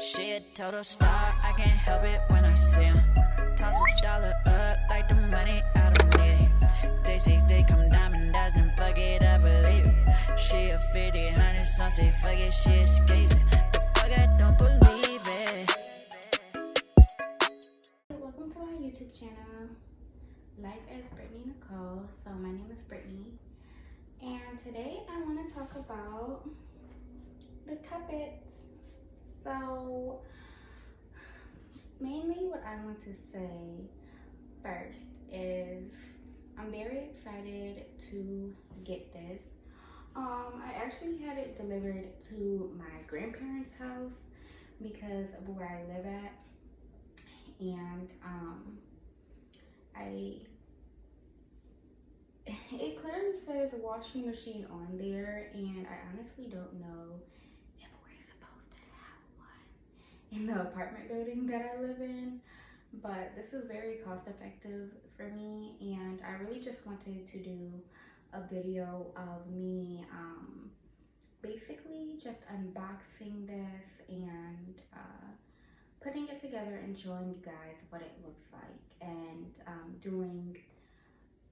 She a total star, I can't help it when I see him. Toss a dollar up like the money, I don't need it. They say they come diamond dozen, fuck it, I believe it. She a 50, 100, some say fuck it, she escapes it. But fuck, I don't believe it. Welcome to my YouTube channel, Life as BrittanyNichole. So my name is Brittany, and today I want to talk about the KUPPET. So mainly what I want to say first is I'm very excited to get this. I actually had it delivered to my grandparents' house because of where I live at, and it clearly says washing machine on there, and I honestly don't know if we're supposed to have one in the apartment building that I live in, but this is very cost effective for me, and I really just wanted to do a video of me basically just unboxing this and putting it together and showing you guys what it looks like, and doing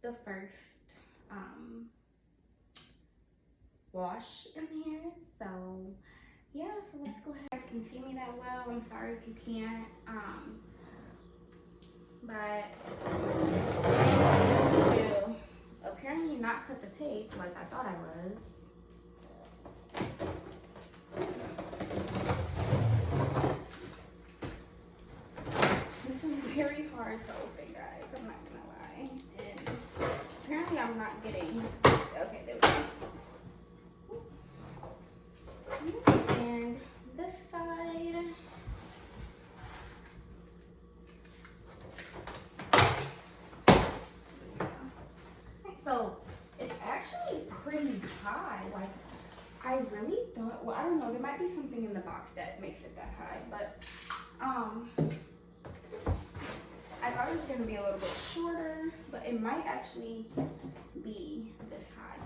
the first wash in here. So yeah, so let's go ahead. You guys can see me that well. I'm sorry if you can't, but to apparently not cut the tape like I thought I was. This is very hard to open, guys, I'm not gonna lie. And apparently I'm not getting, okay, there we go. And this side, so it's actually pretty high. Like, I really thought, well, I don't know, there might be something in the box that makes it that high, but I thought it was going to be a little bit shorter, but it might actually be this high.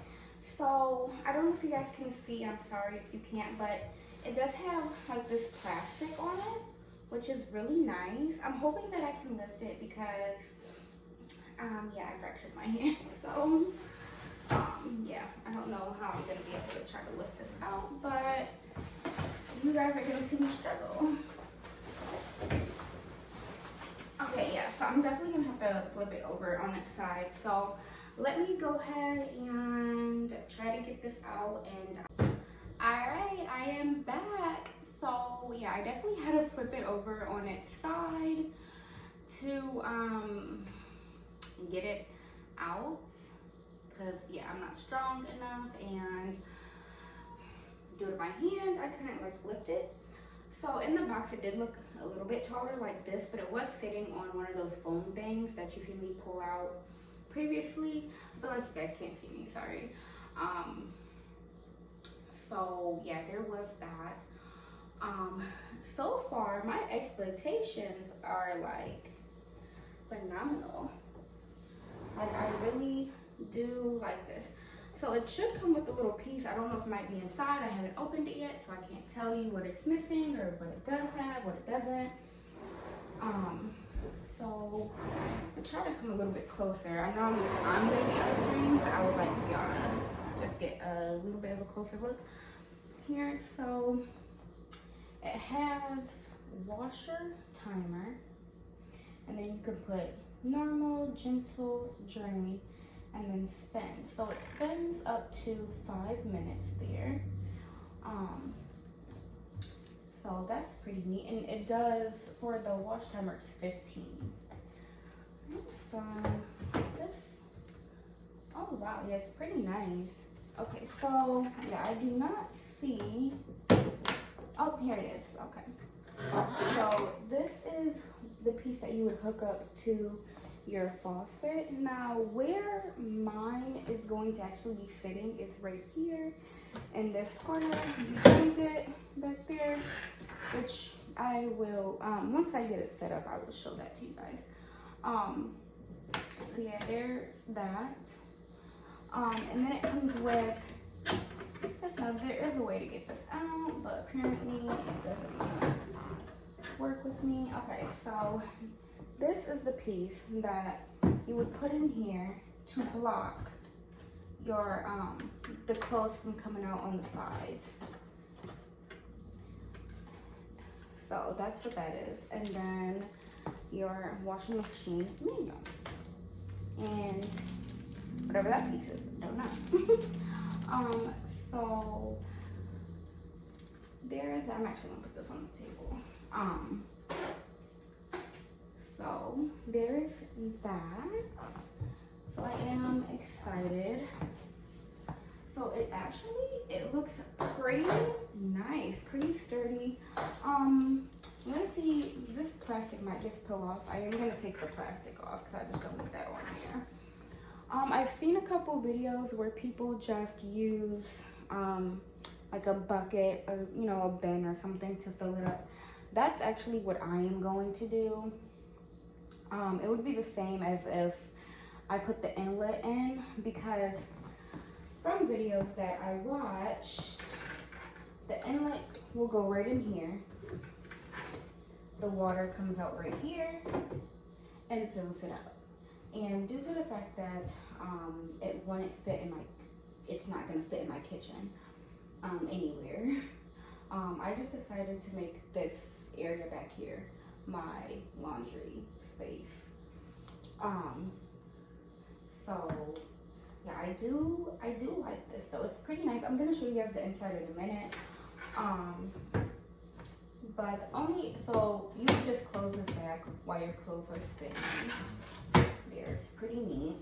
So I don't know if you guys can see, I'm sorry if you can't, but it does have like this plastic on it, which is really nice. I'm hoping that I can lift it because yeah, I fractured my hand. So yeah, I don't know how I'm gonna be able to try to lift this out, but you guys are gonna see me struggle. Okay, yeah, so I'm definitely gonna have to flip it over on its side. So let me go ahead and try to get this out. And all right, I am back. So yeah, I definitely had to flip it over on its side to get it out, because yeah, I'm not strong enough, and due to my hand I couldn't like lift it. So in the box it did look a little bit taller like this, but it was sitting on one of those foam things that you seen me pull out previously. I feel like you guys can't see me, sorry. So yeah, there was that. So far my expectations are like phenomenal. Like, I really do like this. So it should come with a little piece. I don't know if it might be inside. I haven't opened it yet, so I can't tell you what it's missing or what it does have, what it doesn't. So I'll try to come a little bit closer. I know I'm gonna be out of frame, but I would like y'all to just get a little bit of a closer look here. So it has washer, timer, and then you can put normal, gentle, drain, and then spin. So it spins up to 5 minutes there. So that's pretty neat, and it does, for the wash timer, it's 15. So this, oh wow, yeah, it's pretty nice. Okay, so yeah, I do not see, oh, here it is. Okay, so this is the piece that you would hook up to your faucet. Now where mine is going to actually be sitting is right here in this corner behind it back there, which I will once I get it set up, I will show that to you guys. So yeah, there's that, and then it comes with this. Now there is a way to get this out, but apparently it doesn't. Okay, so this is the piece that you would put in here to block your the clothes from coming out on the sides. So that's what that is. And then your washing machine manual. And whatever that piece is, I don't know. So there's, I'm actually gonna put this on the table. So there's that. So I am excited. So it looks pretty nice, pretty sturdy. Let's see, this plastic might just peel off. I am gonna take the plastic off because I just don't want that on here. I've seen a couple videos where people just use like a bucket, you know, a bin or something to fill it up. That's actually what I am going to do. It would be the same as if I put the inlet in, because from videos that I watched, the inlet will go right in here. The water comes out right here and fills it up. And due to the fact that it wouldn't fit in it's not gonna fit in my kitchen anywhere, I just decided to make this area back here my laundry space. So yeah, I do like this though. It's pretty nice. I'm gonna show you guys the inside in a minute. But so you just close this back while your clothes are spinning. There, it's pretty neat.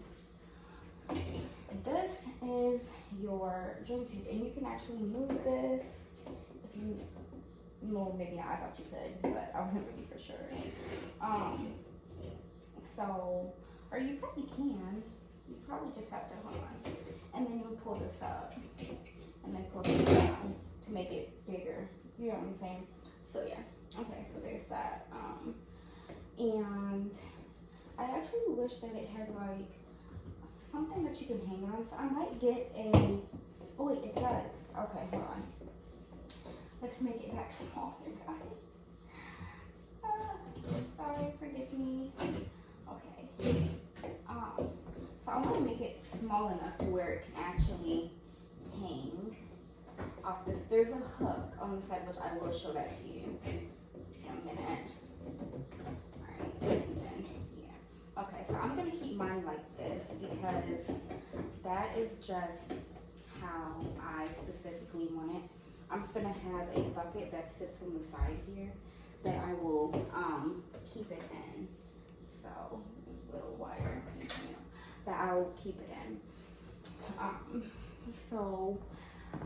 This is your drum tape, and you can actually move this if you, well, maybe not, I thought you could, but I wasn't really for sure. Or you probably can. You probably just have to hold on, and then you pull this up, and then pull this down to make it bigger. You know what I'm saying? So yeah. Okay, so there's that. And I actually wish that it had like something that you can hang on. So I might get a. Oh wait, it does. Okay, hold on. Let's make it back smaller, guys. Sorry, forgive me. Okay. So I want to make it small enough to where it can actually hang off this. There's a hook on the side, which I will show that to you in a minute. Alright, and then, yeah. Okay, so I'm going to keep mine like this because that is just how I specifically want it. I'm going to have a bucket that sits on the side here that I will keep it in. So, little wire, you know, that I will keep it in. So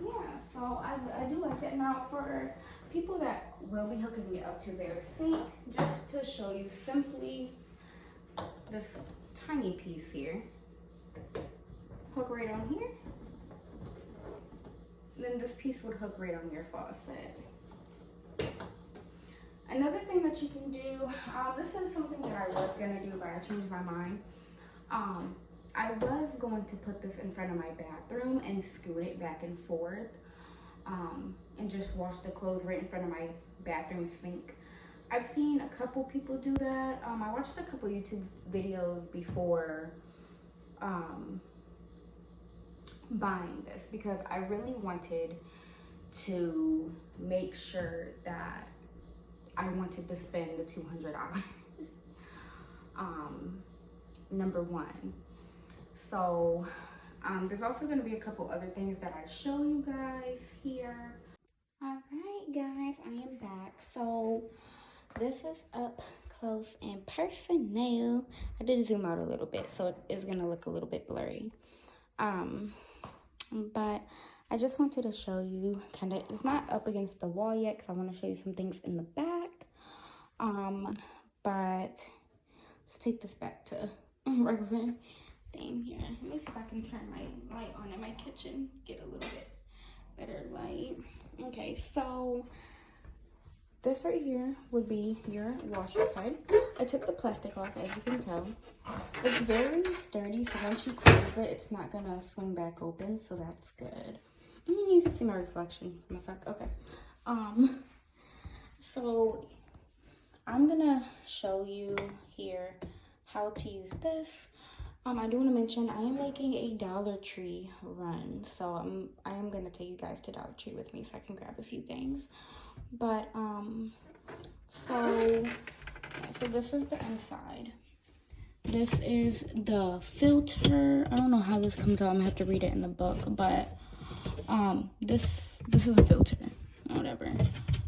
yeah, so I do like it. Now for people that will be hooking it up to their sink, just to show you simply this tiny piece here, hook right on here. Then this piece would hook right on your faucet. Another thing that you can do, this is something that I was gonna do, but I changed my mind. I was going to put this in front of my bathroom and scoot it back and forth, and just wash the clothes right in front of my bathroom sink. I've seen a couple people do that. I watched a couple YouTube videos before buying this because I really wanted to make sure that I wanted to spend the $200. Number one. So there's also going to be a couple other things that I show you guys here. All right, guys, I am back. So this is up close and personal. I did zoom out a little bit, so it is going to look a little bit blurry. But I just wanted to show you kind of, it's not up against the wall yet because I want to show you some things in the back. But let's take this back to regular thing here. Let me see if I can turn my light on in my kitchen, get a little bit better light. Okay, so this right here would be your washer side. I took the plastic off, as you can tell. It's very sturdy, so once you close it, it's not gonna swing back open, so that's good. You can see my reflection from myself. Okay. So I'm gonna show you here how to use this. I do want to mention I am making a Dollar Tree run, so I am gonna take you guys to Dollar Tree with me so I can grab a few things. But so this is the inside. This is the filter. I don't know how this comes out. I'm gonna have to read it in the book, but this is a filter, whatever.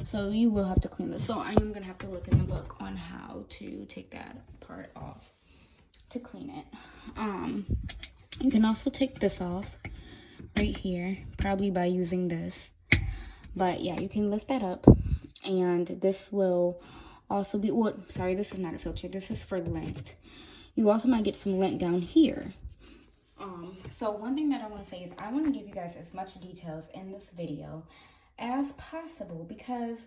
So you will have to clean this. So I am gonna have to look in the book on how to take that part off to clean it. You can also take this off right here, probably by using this. But yeah, you can lift that up, and this will also be, well, sorry, this is not a filter. This is for lint. You also might get some lint down here. So one thing that I want to say is I want to give you guys as much details in this video as possible, because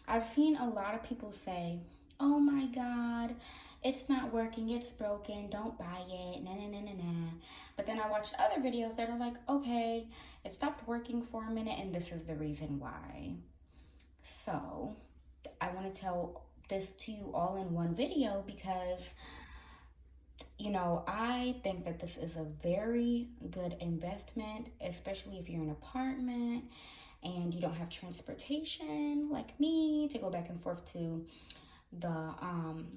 I've seen a lot of people say, oh my God, it's not working, it's broken, don't buy it, nah, nah, nah, nah, nah. But then I watched other videos that are like, okay, it stopped working for a minute and this is the reason why. So I want to tell this to you all in one video because, you know, I think that this is a very good investment, especially if you're in an apartment and you don't have transportation like me to go back and forth to the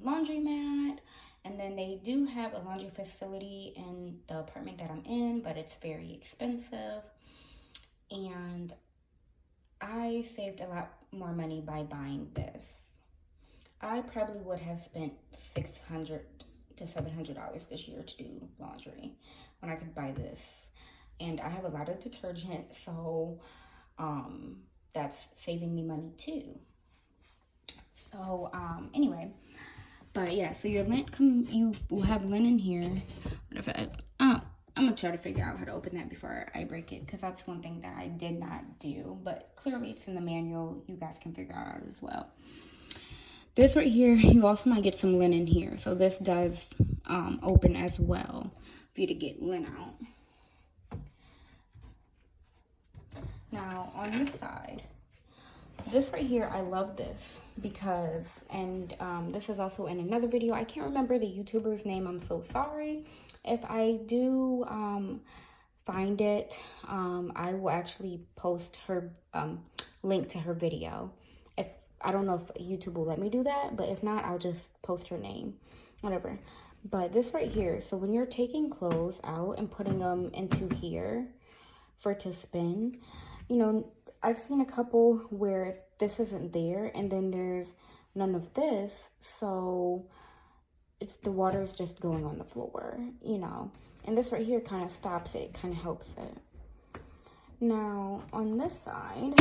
laundromat. And then they do have a laundry facility in the apartment that I'm in, but it's very expensive. And I saved a lot more money by buying this. I probably would have spent $600 to $700 this year to do laundry when I could buy this. And I have a lot of detergent, so that's saving me money too. So anyway, but yeah, so your lint you will have lint in here. I'm gonna try to figure out how to open that before I break it, because that's one thing that I did not do, but clearly it's in the manual. You guys can figure out as well. This right here, you also might get some lint in here, so this does open as well for you to get lint out. Now on this side, this right here, I love this because, and this is also in another video. I can't remember the YouTuber's name. I'm so sorry. If I do find it, I will actually post her link to her video. If I don't know if YouTube will let me do that, but if not, I'll just post her name, whatever. But this right here, so when you're taking clothes out and putting them into here for it to spin, you know, I've seen a couple where this isn't there and then there's none of this, so it's the water is just going on the floor, you know. And this right here kind of stops it, kind of helps it. Now on this side,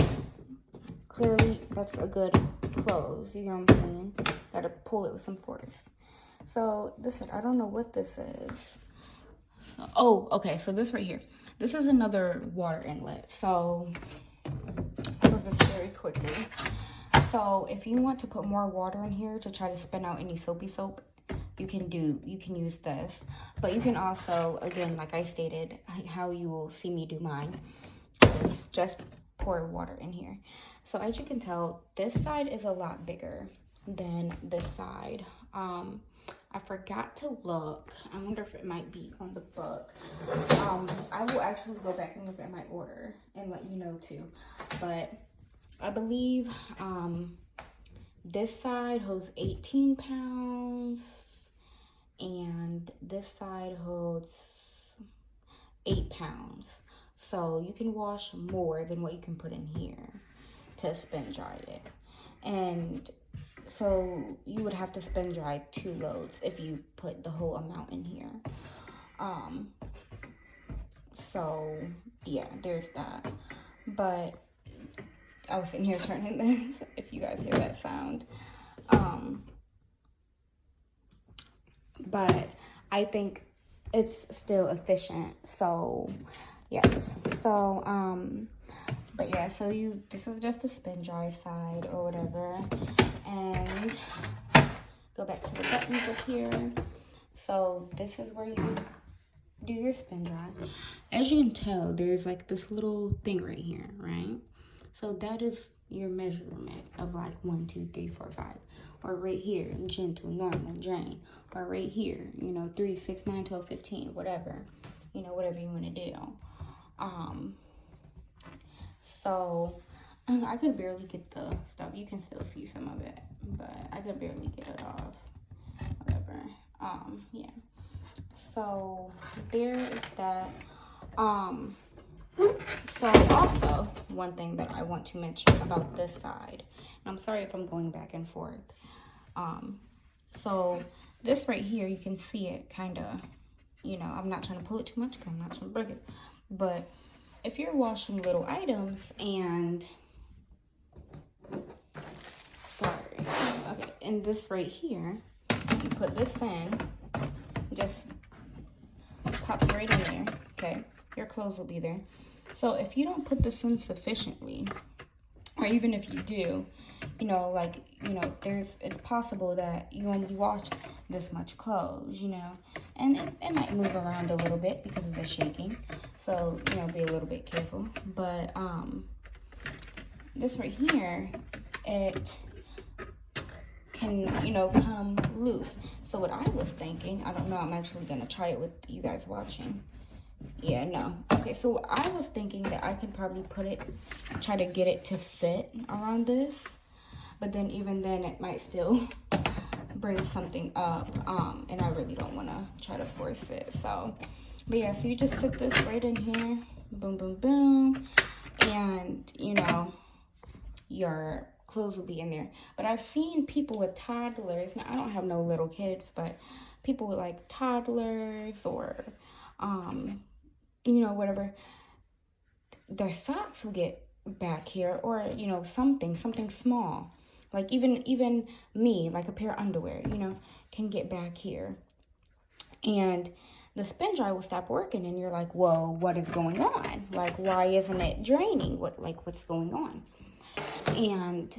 clearly that's a good close, you know what I'm saying? Gotta pull it with some force. So this, I don't know what this is. Oh, okay, so this right here, this is another water inlet. So this very quickly. So if you want to put more water in here to try to spin out any soapy soap, you can use this. But you can also, again, like I stated, how you will see me do mine is just pour water in here. So as you can tell, this side is a lot bigger than this side. I forgot to look. I wonder if it might be on the book. I will actually go back and look at my order and let you know too. But I believe this side holds 18 pounds and this side holds 8 pounds. So you can wash more than what you can put in here to spin dry it. And so you would have to spin dry 2 loads if you put the whole amount in here. So yeah, there's that. But I was sitting here turning this, if you guys hear that sound. But I think it's still efficient. So yes. So but yeah, so this is just the spin dry side or whatever. And go back to the buttons up here. So this is where you do your spin dry. As you can tell, there's like this little thing right here, right? So that is your measurement of like 1, 2, 3, 4, 5. Or right here, gentle, normal, drain. Or right here, 3, 6, 9, 12, 15, whatever. Whatever you want to do. So I could barely get the stuff. You can still see some of it, but I could barely get it off. Whatever. Yeah. So there is that. So also one thing that I want to mention about this side, and I'm sorry if I'm going back and forth. So this right here, you can see it kind of, I'm not trying to pull it too much because I'm not trying to break it. But if you're washing little items and, and this right here, you put this in, just pops right in there, okay? Your clothes will be there. So if you don't put this in sufficiently, or even if you do, it's possible that you only wash this much clothes, and it might move around a little bit because of the shaking. So, be a little bit careful. But, this right here, it can, come loose. So what I was thinking, I don't know, I'm actually going to try it with you guys watching. Yeah, no. Okay, so what I was thinking that I could probably try to get it to fit around this. But then even then, it might still bring something up. And I really don't want to try to force it. So, but yeah, so you just put this right in here. Boom, boom, boom. And, your clothes will be in there. But I've seen people with toddlers. Now, I don't have no little kids, but people with like toddlers or, whatever, their socks will get back here, or, something small. Like even me, like a pair of underwear, can get back here. And the spin dry will stop working and you're like, whoa, what is going on? Like, why isn't it draining? What's going on? And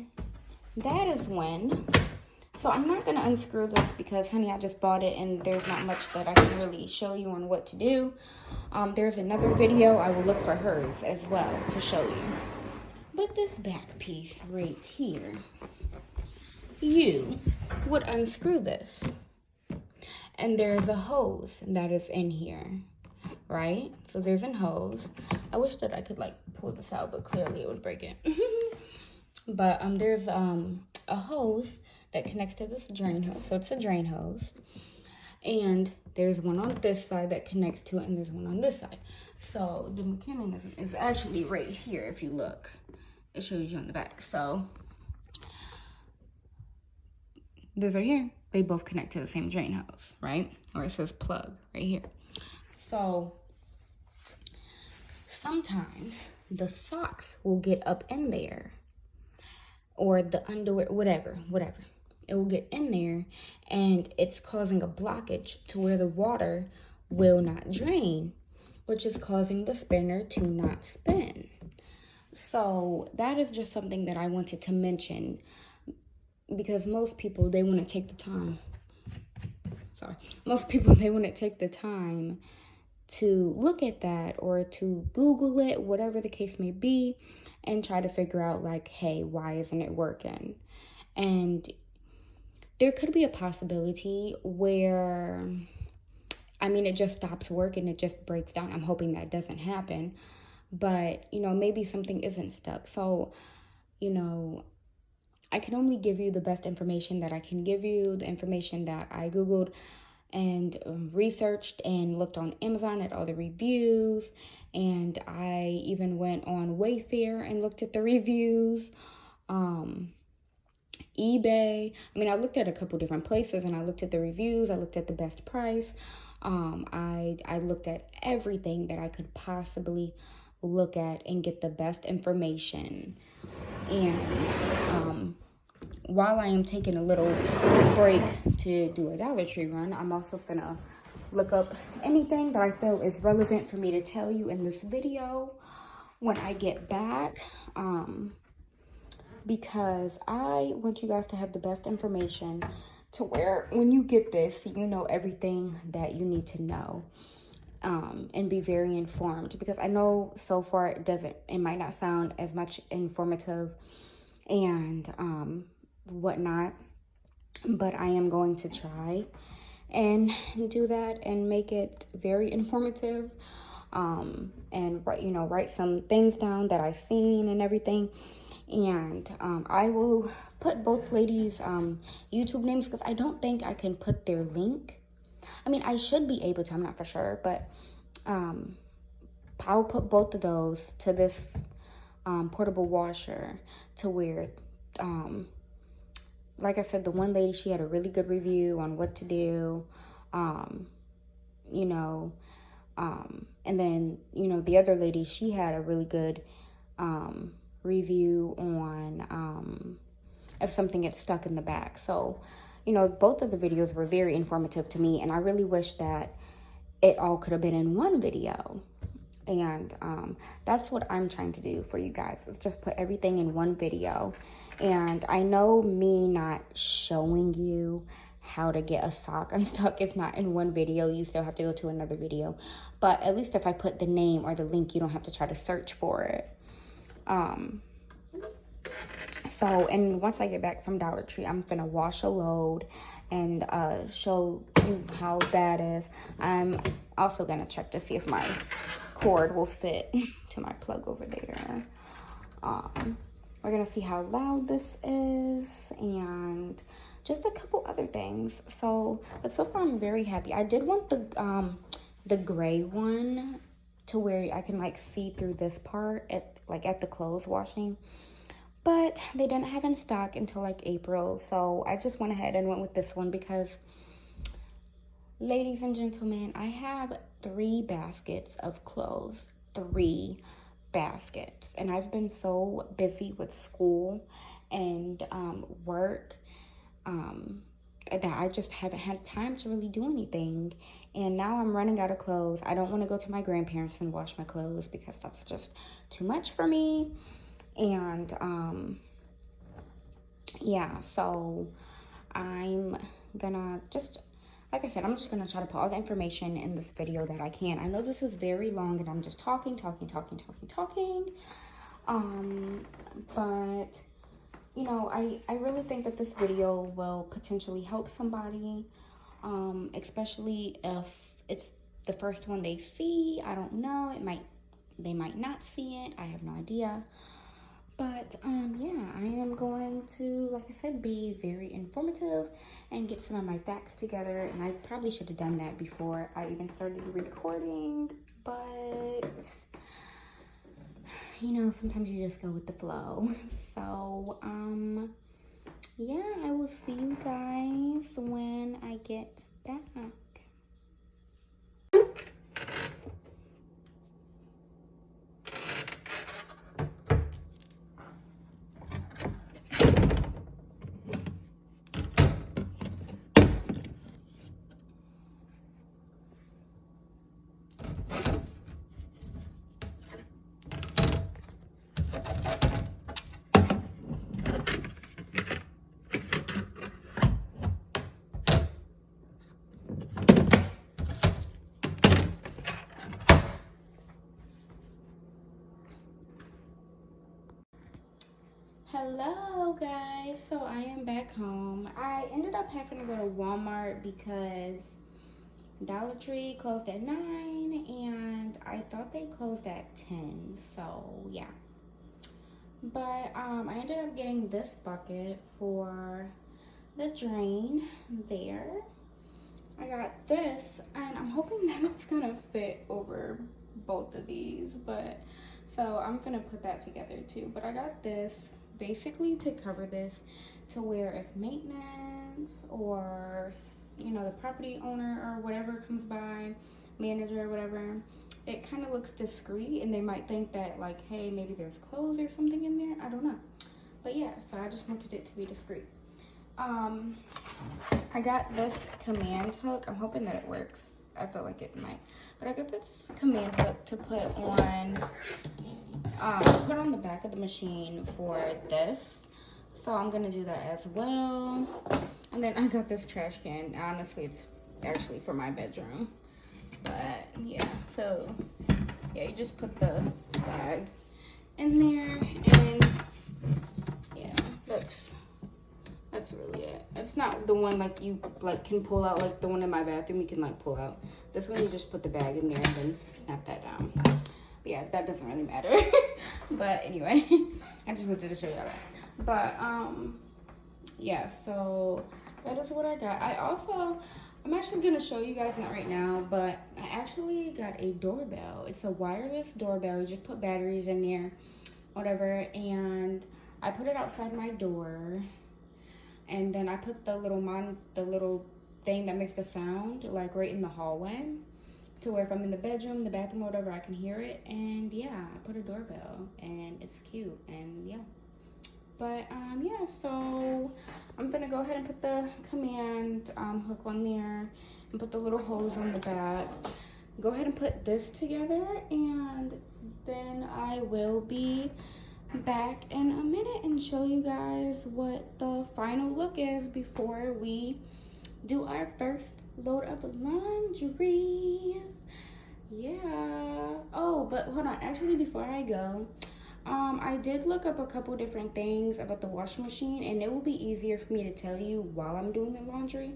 that is when, so I'm not going to unscrew this because, honey, I just bought it and there's not much that I can really show you on what to do. There's another video. I will look for hers as well to show you. But this back piece right here, you would unscrew this. And there's a hose that is in here, right? So there's a hose. I wish that I could like pull this out, but clearly it would break it. But there's a hose that connects to this drain hose. So it's a drain hose. And there's one on this side that connects to it, and there's one on this side. So the mechanism is actually right here if you look. It shows you on the back. So those are here. They both connect to the same drain hose, right? Or it says plug right here. So sometimes the socks will get up in there, or the underwear, whatever. It will get in there and it's causing a blockage to where the water will not drain, which is causing the spinner to not spin. So that is just something that I wanted to mention, because most people, they want to take the time. Most people, they want to take the time to look at that or to Google it, whatever the case may be, and try to figure out like, hey, why isn't it working? And there could be a possibility where, it just stops working, it just breaks down. I'm hoping that doesn't happen. But, maybe something isn't stuck. So, I can only give you the best information that I can give you, the information that I Googled and researched and looked on Amazon at all the reviews. And I even went on Wayfair and looked at the reviews. eBay. I looked at a couple different places and I looked at the reviews. I looked at the best price. I looked at everything that I could possibly look at and get the best information. And while I am taking a little break to do a Dollar Tree run, I'm also gonna look up anything that I feel is relevant for me to tell you in this video when I get back. Because I want you guys to have the best information to where when you get this, you know everything that you need to know, and be very informed. Because I know so far it might not sound as much informative and whatnot. But I am going to try and do that and make it very informative, and write some things down that I've seen and everything. And I will put both ladies' YouTube names, because I don't think I can put their link. I mean, I should be able to, I'm not for sure, but I'll put both of those to this portable washer, to where like I said, the one lady, she had a really good review on what to do, and then, the other lady, she had a really good review on if something gets stuck in the back. So, both of the videos were very informative to me, and I really wish that it all could have been in one video. And that's what I'm trying to do for you guys, is just put everything in one video. And I know me not showing you how to get a sock unstuck, it's not in one video, you still have to go to another video. But at least if I put the name or the link, you don't have to try to search for it. So, and once I get back from Dollar Tree, I'm gonna wash a load and show you how that is. I'm also gonna check to see if my cord will fit to my plug over there. We're gonna see how loud this is, and just a couple other things. But so far I'm very happy. I did want the gray one, to where I can see through this part at the clothes washing, but they didn't have in stock until April. So I just went ahead and went with this one, because ladies and gentlemen, I have 3 baskets of clothes. 3 baskets. And I've been so busy with school and work that I just haven't had time to really do anything. And now I'm running out of clothes. I don't want to go to my grandparents and wash my clothes, because that's just too much for me. And yeah, so I'm gonna just, like I said, I'm just gonna try to put all the information in this video that I can. I know this is very long, and I'm just talking. But I really think that this video will potentially help somebody, especially if it's the first one they see. I don't know, they might not see it, I have no idea. But yeah, I am going to, like I said, be very informative and get some of my facts together. And I probably should have done that before I even started recording, but sometimes you just go with the flow. So yeah, I will see you guys when I get back. Hello guys, so I am back home. I ended up having to go to Walmart because Dollar Tree closed at 9 and I thought they closed at 10, so yeah. But I ended up getting this bucket for the drain there. I got this, and I'm hoping that it's gonna fit over both of these, but so I'm gonna put that together too. But I got this basically to cover this, to where if maintenance or the property owner or whatever comes by, manager or whatever, it kind of looks discreet and they might think that hey, maybe there's clothes or something in there. I don't know, but yeah, so I just wanted it to be discreet. I got this command hook. I'm hoping that it works. I feel like it might, but I got this command hook to put on the back of the machine for this, so I'm gonna do that as well. And then I got this trash can. Honestly, it's actually for my bedroom, but yeah, so yeah, you just put the bag in there, and yeah, that's really it. It's not the one like you like can pull out, like the one in my bathroom you can like pull out. This one you just put the bag in there and then snap that down. But yeah, that doesn't really matter. But anyway, I just wanted to show y'all that. But yeah, so that is what I got. I'm actually gonna show you guys, not right now, but I actually got a doorbell. It's a wireless doorbell. You just put batteries in there, whatever, and I put it outside my door. And then I put the little thing that makes the sound like right in the hallway, to where if I'm in the bedroom, the bathroom, whatever, I can hear it. And yeah, I put a doorbell, and it's cute, and yeah. But yeah, so I'm gonna go ahead and put the command hook on there and put the little hose on the back. Go ahead and put this together, and then I will be back in a minute and show you guys what the final look is before we do our first load of laundry. Yeah. Oh, but hold on, actually before I go, I did look up a couple different things about the washing machine, and it will be easier for me to tell you while I'm doing the laundry,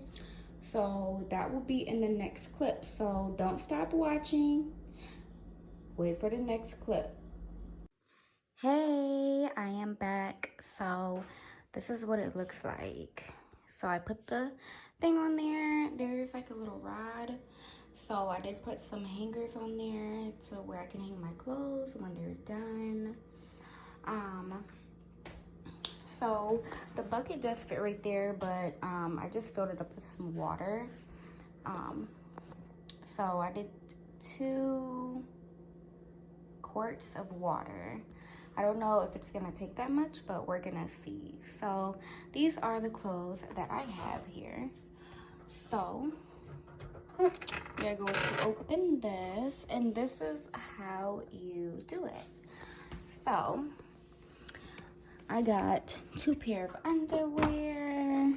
so that will be in the next clip. So don't stop watching, wait for the next clip. Hey, I am back. So this is what it looks like. So I put the thing on there. There's like a little rod. So I did put some hangers on there to where I can hang my clothes when they're done. So the bucket does fit right there, but I just filled it up with some water. So I did 2 quarts of water. I don't know if it's gonna take that much, but we're gonna see. So these are the clothes that I have here. So we're going to open this, and this is how you do it. So I got 2 pair of underwear,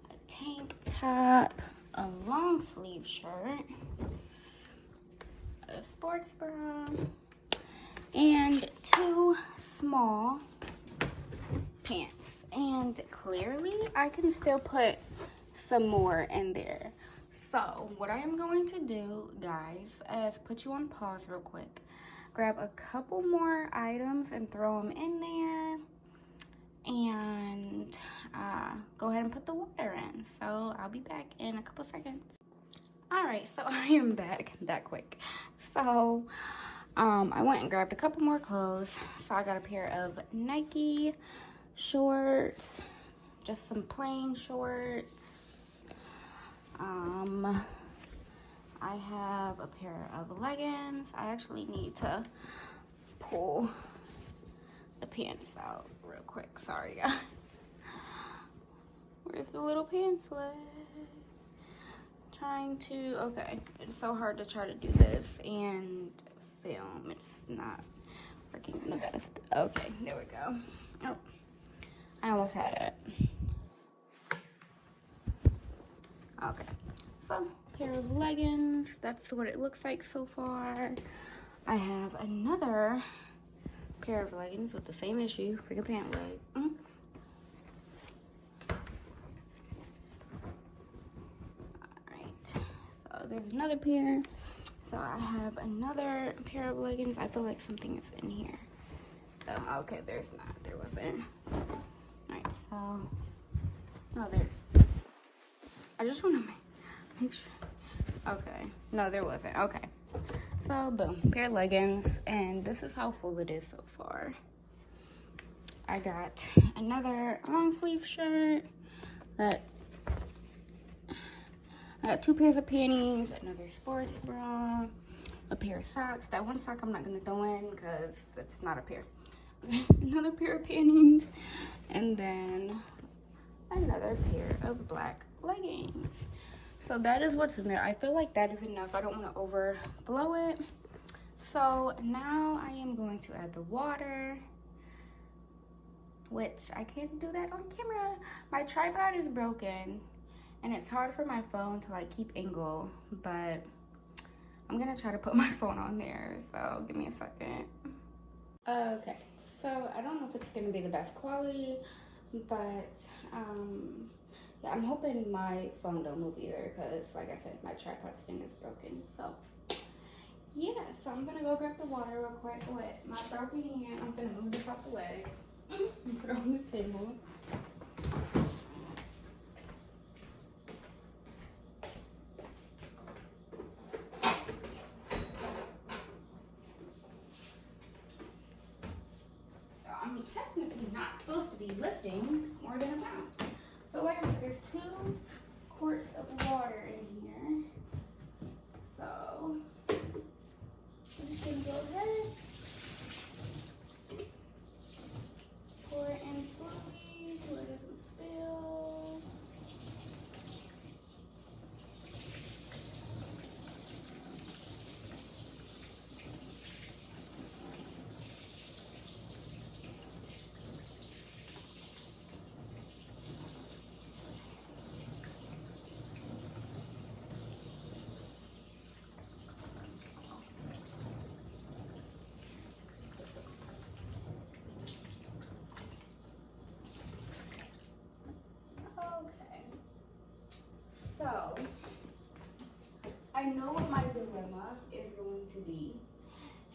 a tank top, a long sleeve shirt, a sports bra, and 2 small pants. And clearly I can still put some more in there. So what I am going to do, guys, is put you on pause real quick, grab a couple more items and throw them in there, and go ahead and put the water in. So I'll be back in a couple seconds. All right, so I am back that quick. So I went and grabbed a couple more clothes. So I got a pair of Nike shorts, just some plain shorts. I have a pair of leggings. I actually need to pull the pants out real quick. Sorry, guys. Where's the little pants leg? Okay, it's so hard to try to do this and film. It's not working the best. Okay, there we go. Oh, I almost had it. Okay, so pair of leggings. That's what it looks like so far. I have another pair of leggings with the same issue, freaking pant leg. So there's another pair. So I have another pair of leggings. I feel like something is in here. Oh, okay, there's not. There wasn't. Alright, so no, there. I just want to make sure. Okay, no, there wasn't. Okay, so boom, pair of leggings, and this is how full it is so far. I got another long sleeve shirt. I got 2 pairs of panties, another sports bra, a pair of socks. That one sock I'm not gonna throw in because it's not a pair. Another pair of panties, and then another pair of black leggings. So that is what's in there. I feel like that is enough. I don't want to overflow it. So now I am going to add the water, which I can't do that on camera. My tripod is broken, and it's hard for my phone to like keep angle, but I'm gonna try to put my phone on there, so give me a second. Okay, so I don't know if it's gonna be the best quality. But yeah, I'm hoping my phone don't move either, because like I said, my tripod stand is broken. So yeah, so I'm gonna go grab the water real quick with my broken hand. I'm gonna move this out the way and put it on the table. So I'm technically not supposed to be lifting more than a pound. So like I said, there's 2 quarts of water in here. So I'm just gonna go ahead, pour it in slowly so it doesn't spill. Okay, so I know what my dilemma is going to be,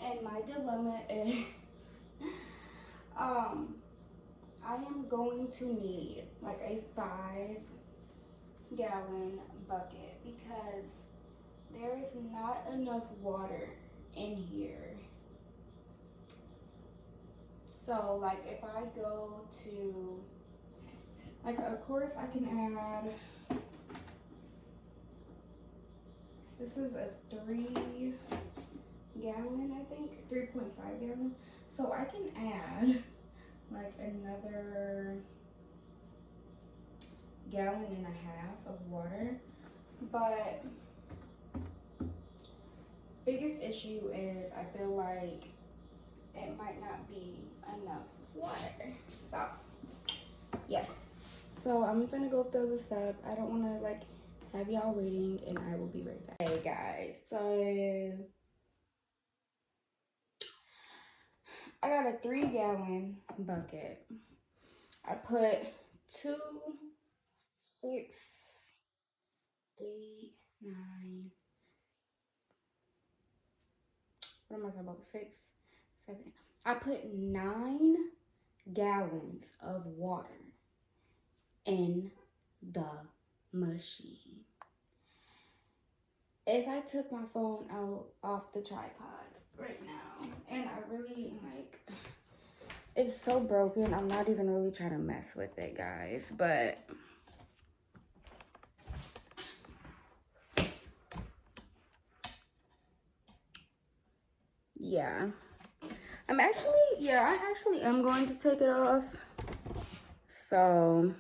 and my dilemma is I am going to need like a 5-gallon bucket, because there is not enough water in here. So like if I go to, like, of course I can add, this is a 3-gallon, I think, 3.5 gallon. So I can add like another 1.5 gallons of water. But biggest issue is I feel like it might not be enough water. So yes, so I'm gonna go fill this up. I don't want to like have y'all waiting, and I will be right back. Hey guys, so I got a 3-gallon bucket. I put 2, 6, 8, 9, what am I talking about? 6, 7. I put 9 gallons of water in the machine. If I took my phone out off the tripod right now, and I really like, it's so broken, I'm not even really trying to mess with it, guys, but yeah, I actually am going to take it off. So,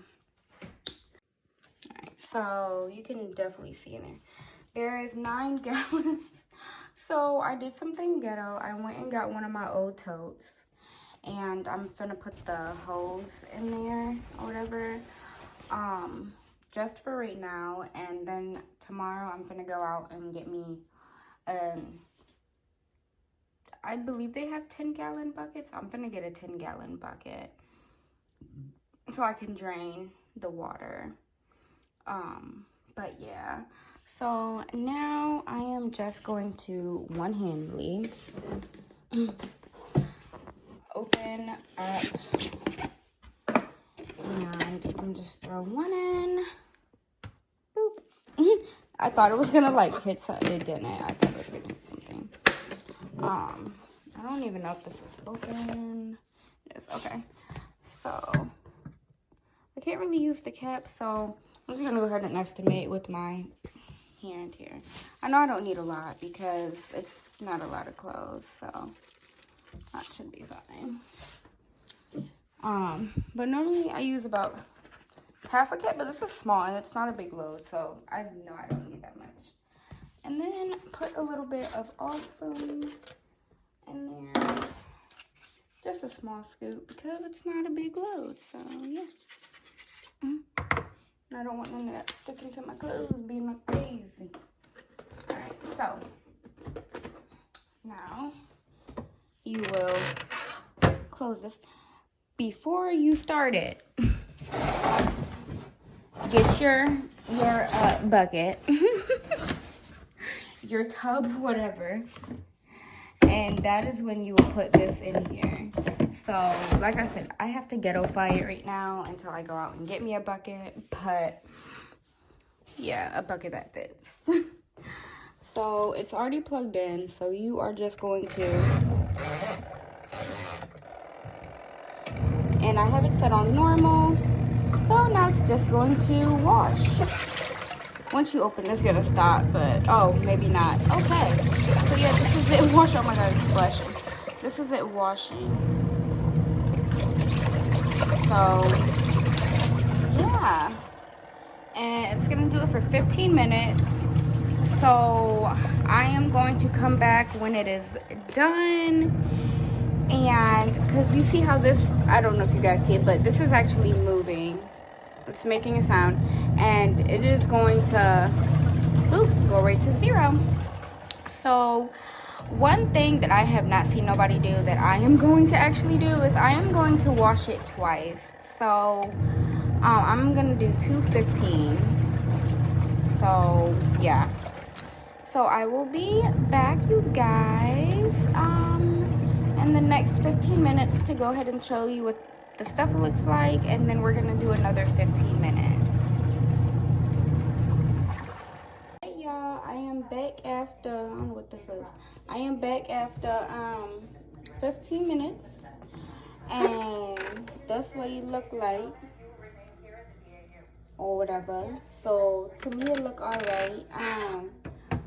alright, so you can definitely see in there. There is 9 gallons. So I did something ghetto. I went and got one of my old totes, and I'm finna put the hose in there or whatever, just for right now. And then tomorrow I'm finna go out and get me, I believe they have 10-gallon buckets. I'm gonna get a 10-gallon bucket so I can drain the water. But yeah, so now I am just going to one-handedly open up, and I'm just throw one in. Boop. I thought it was gonna like hit something. It didn't. I thought it was gonna hit something. I don't even know if this is open. It is. Okay, so I can't really use the cap, so I'm just gonna go ahead and estimate with my hand here. I know I don't need a lot because it's not a lot of clothes, so that should be fine. But normally I use about half a cap, but this is small and it's not a big load, so I know I don't need that much. And then put a little bit of awesome in there, just a small scoop, because it's not a big load. So yeah, and I don't want none of that sticking to my clothes, being like crazy. All right, so now you will close this. Before you start it, get your bucket, your tub, whatever, and that is when you will put this in here. So like I said, I have to ghetto fire right now until I go out and get me a bucket, but yeah, a bucket that fits. So it's already plugged in, so you are just going to, and I have it set on normal, so now it's just going to wash. Once you open, it's gonna stop, but oh, maybe not. Okay, so yeah, this is it washing. Oh my god, it's flashing. This is it washing. So yeah, and it's gonna do it for 15 minutes. So I am going to come back when it is done. And because you see how this, I don't know if you guys see it, but this is actually moving. It's making a sound, and it is going to go right to 0. So one thing that I have not seen nobody do that I am going to actually do is I am going to wash it twice. So I'm gonna do 2 15s. So yeah, so I will be back, you guys, in the next 15 minutes to go ahead and show you what the stuff looks like, and then we're gonna do another 15 minutes. Hey y'all, I am back after, I don't know what this is. I am back after 15 minutes, and that's what he looked like, or whatever. So to me it look alright.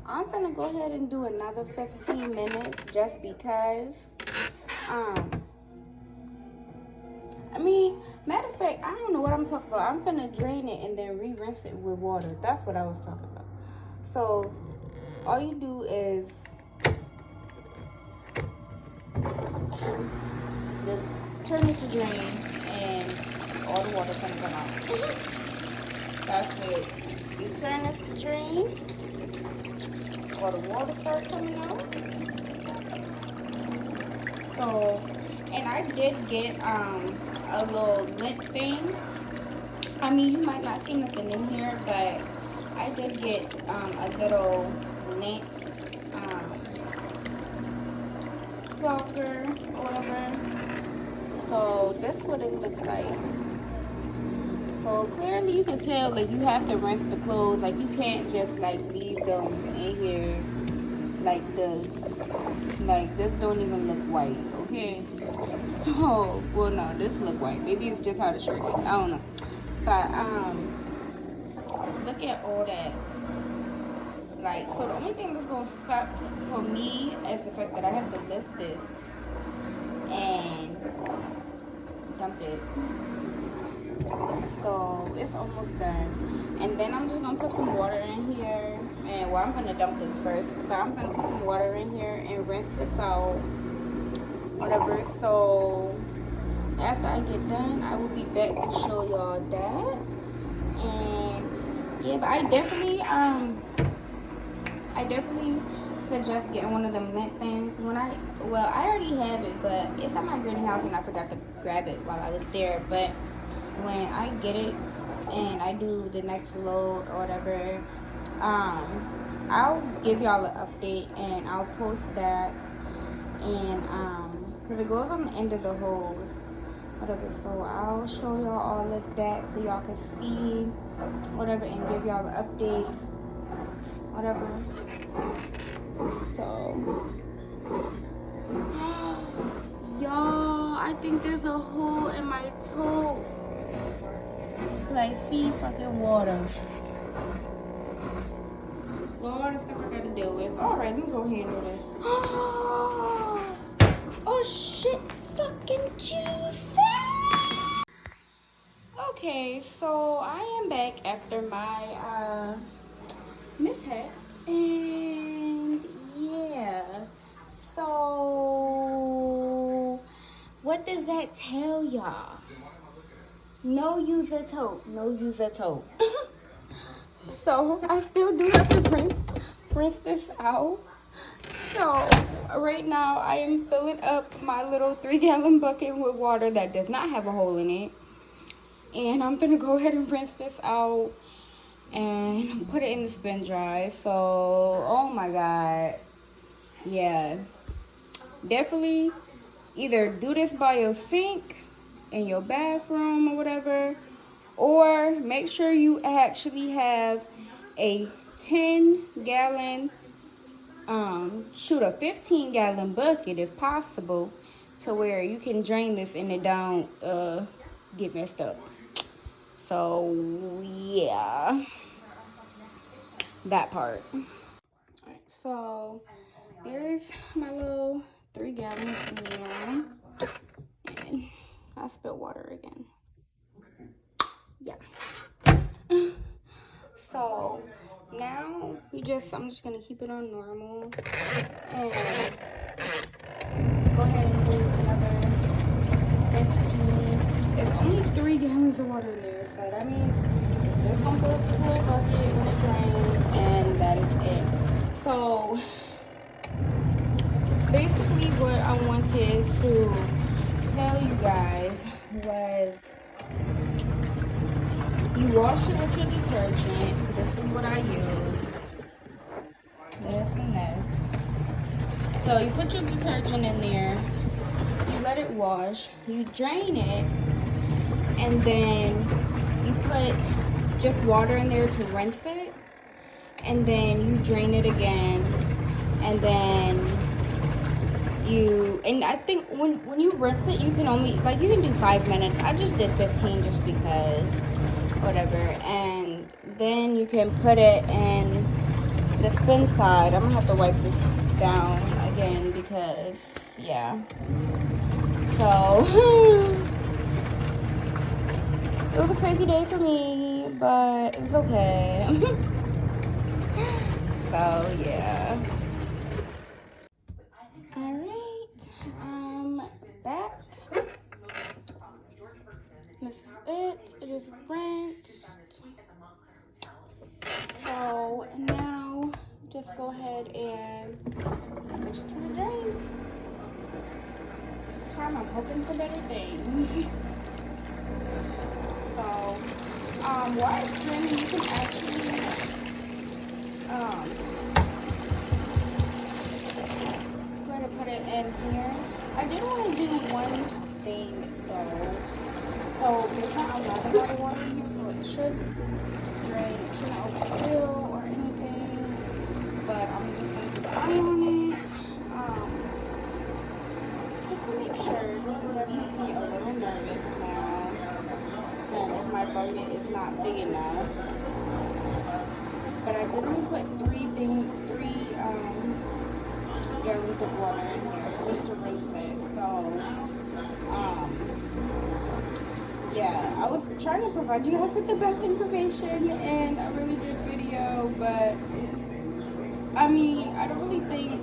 I'm gonna go ahead and do another 15 minutes just because. I mean, matter of fact, I don't know what I'm talking about. I'm gonna drain it and then re-rinse it with water. That's what I was talking about. So all you do is just turn it to drain, and all the water's gonna come out. That's it. You turn this to drain, all the water start coming out. So, and I did get a little lint thing. I mean, you might not see nothing in here, but I did get a little lint blocker or whatever. So this is what it looks like. So clearly you can tell, like, you have to rinse the clothes. Like, you can't just like leave them in here like this. Like, this don't even look white, okay? So, well, no, this look white. Maybe it's just how the shirt is. I don't know. But look at all that. Like, so the only thing that's gonna suck for me is the fact that I have to lift this and dump it. So it's almost done, and then I'm just gonna put some water in here, and well, I'm gonna dump this first, but I'm gonna put some water in here and rinse this out, whatever. So after I get done, I will be back to show y'all that. And yeah, but I definitely suggest getting one of them lint things. I already have it, but it's at my granny house and I forgot to grab it while I was there. But when I get it and I do the next load or whatever, I'll give y'all an update and I'll post that, and because it goes on the end of the hose, whatever. So I'll show y'all all of that so y'all can see whatever and give y'all an update, whatever. So y'all, I think there's a hole in my toe. Cause I see fucking water. Lord, it's stuff I gotta deal with. Alright, let me go handle this. Oh shit, fucking Jesus! Okay, so I am back after my mishap, and yeah. So what does that tell y'all? No user tote, no user tote. So I still do have to rinse this out. So right now I am filling up my little 3-gallon bucket with water that does not have a hole in it. And I'm gonna go ahead and rinse this out and put it in the spin dry. So, oh my God. Yeah. Definitely either do this by your sink in your bathroom or whatever, or make sure you actually have a 10-gallon, shoot, a 15-gallon bucket if possible, to where you can drain this and it don't get messed up. So yeah, that part. Alright, so there's my little 3 gallons in there. And I spilled water again. Yeah. So now I'm just gonna keep it on normal and go ahead and do another 15. There's only 3 gallons of water in there, so that means it's just gonna fill up this little bucket when it drains, and that is it. So basically what I wanted to tell you guys was, you wash it with your detergent. This is what I used. This and this. So you put your detergent in there, you let it wash, you drain it, and then you put just water in there to rinse it, and then you drain it again, and then I think when you rinse it, you can only, like, you can do 5 minutes. I just did 15 just because, whatever. And then you can put it in the spin side. I'm gonna have to wipe this down again because, yeah. So it was a crazy day for me, but it was okay. So yeah. Alright, back. This is it. It is rinsed. So now just go ahead and switch it to the drain. This time I'm hoping for better things. So while it's draining, you can actually go ahead and put it in here. I did want to do one thing though. So there's not a lot of water in here, so it should drain. It shouldn't overfill or anything. But I'm just gonna keep an eye on it, just to make sure. I'm definitely a little nervous now, since my bucket is not big enough. But I did only put 3 gallons of water in here just to rinse it. So yeah, I was trying to provide you guys with the best information and a really good video, but I mean, I don't really think,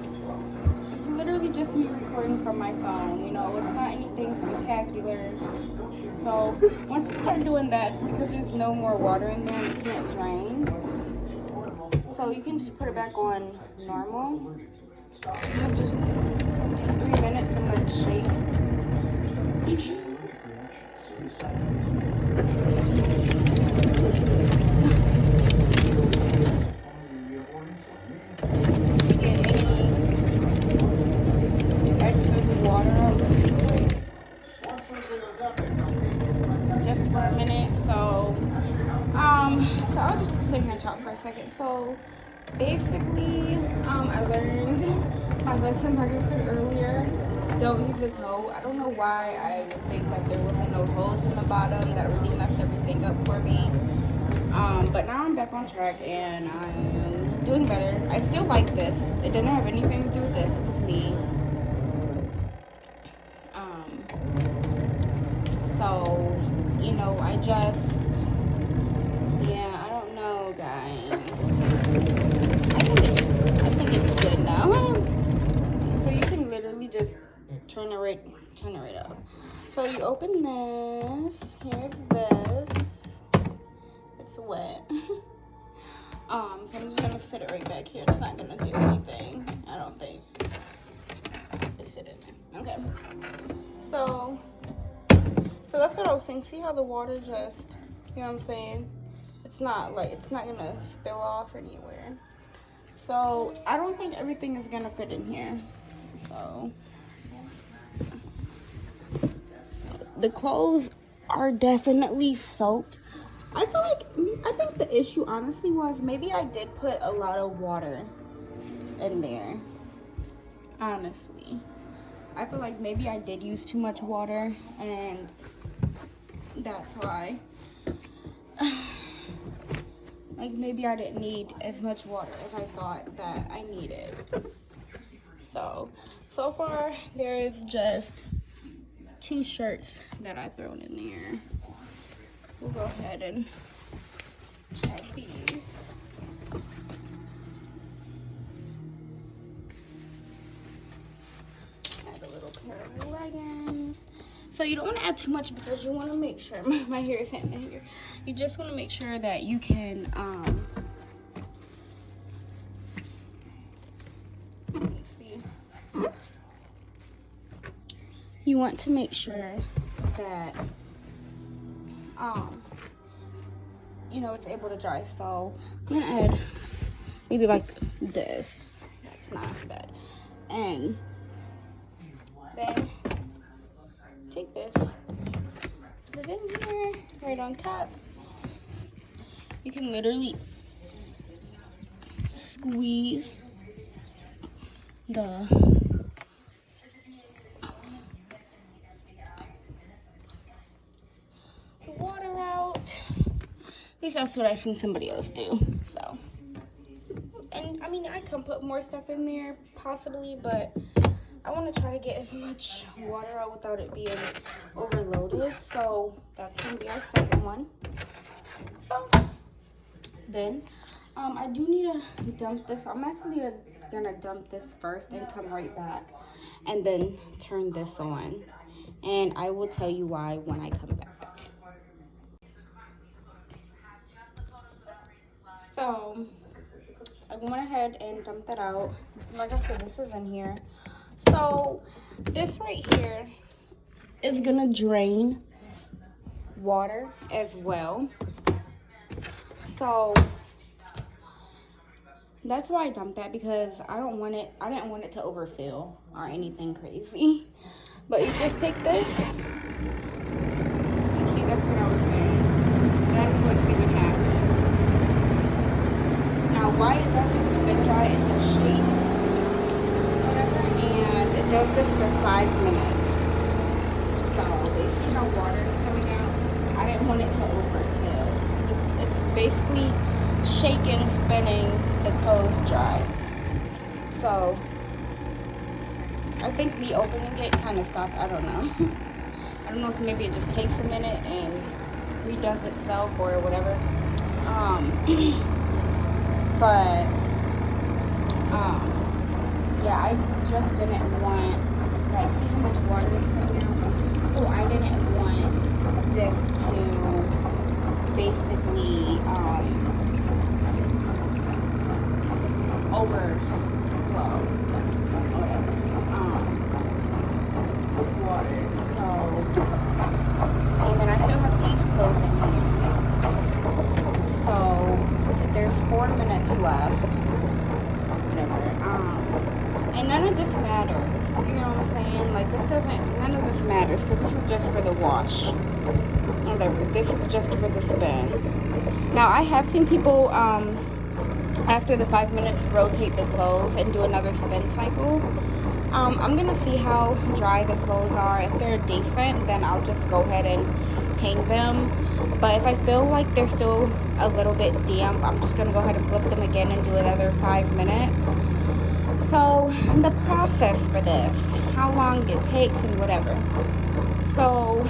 it's literally just me recording from my phone, you know, it's not anything spectacular. So once you start doing that, it's because there's no more water in there and it can't drain. So you can just put it back on normal. You can just do 3 minutes and let it shake. To get any excess water out really quick. Just for a minute. So I'll just sit here and talk for a second. So basically, I learned my lesson, like I said earlier, don't use a toe. I don't know why I would think that there wasn't no holes in the bottom. That really messed everything up for me. But now I'm back on track and I'm doing better. I still like this. It didn't have anything to do with this. It was me. So, you know, I don't know, guys. I think it's good now. So you can literally just turn it right up. So you open this. Here's this. It's wet. So I'm just gonna sit it right back here. It's not gonna do anything, I don't think. Just sit it there. Okay. So So that's what I was saying. See how the water just, you know what I'm saying? It's not gonna spill off anywhere. So I don't think everything is gonna fit in here. So the clothes are definitely soaked. I think the issue honestly was maybe I did put a lot of water in there. Honestly, I feel like maybe I did use too much water, and that's why. Like maybe I didn't need as much water as I thought that I needed. So far there is just 2 shirts that I thrown in there. We'll go ahead and add these. Add a little pair of leggings. So you don't want to add too much because you want to make sure my hair is hitting the hair. You just want to make sure that you can let's see. You want to make sure that you know, it's able to dry. So I'm gonna add maybe like this. That's not as bad. And then take this, put it in here, right on top. You can literally squeeze the water out. At least that's what I've seen somebody else do. So, and I mean, I can put more stuff in there possibly, but I want to try to get as much water out without it being overloaded. So that's gonna be our second one. So then I do need to dump this. I'm actually gonna dump this first and come right back and then turn this on, and I will tell you why when I come back. So I went ahead and dumped that out. Like I said, this is in here. So this right here is gonna drain water as well. So that's why I dumped that, because I didn't want it to overfill or anything crazy. But you just take this. And see, that's what I was saying. That is what's gonna happen. Now why it doesn't spin dry, it does shake. And it does this for 5 minutes. So you see how water is coming out? I didn't want it to overfill. It's basically shaking, spinning the clothes dry. So I think me opening it kind of stopped. I don't know. I don't know if maybe it just takes a minute and redoes itself or whatever. But yeah, I just didn't want, like, see how much water is coming out? So I didn't want this to basically overflow with water. So, and then I still have these clothes in here. So there's 4 minutes left. And none of this matters, you know what I'm saying? Like, none of this matters, because this is just for the wash. Whatever, this is just for the spin. Now, I have seen people, after the 5 minutes, rotate the clothes and do another spin cycle. I'm going to see how dry the clothes are. If they're decent, then I'll just go ahead and hang them. But if I feel like they're still a little bit damp, I'm just going to go ahead and flip them again and do another 5 minutes. So the process for this, how long it takes and whatever. So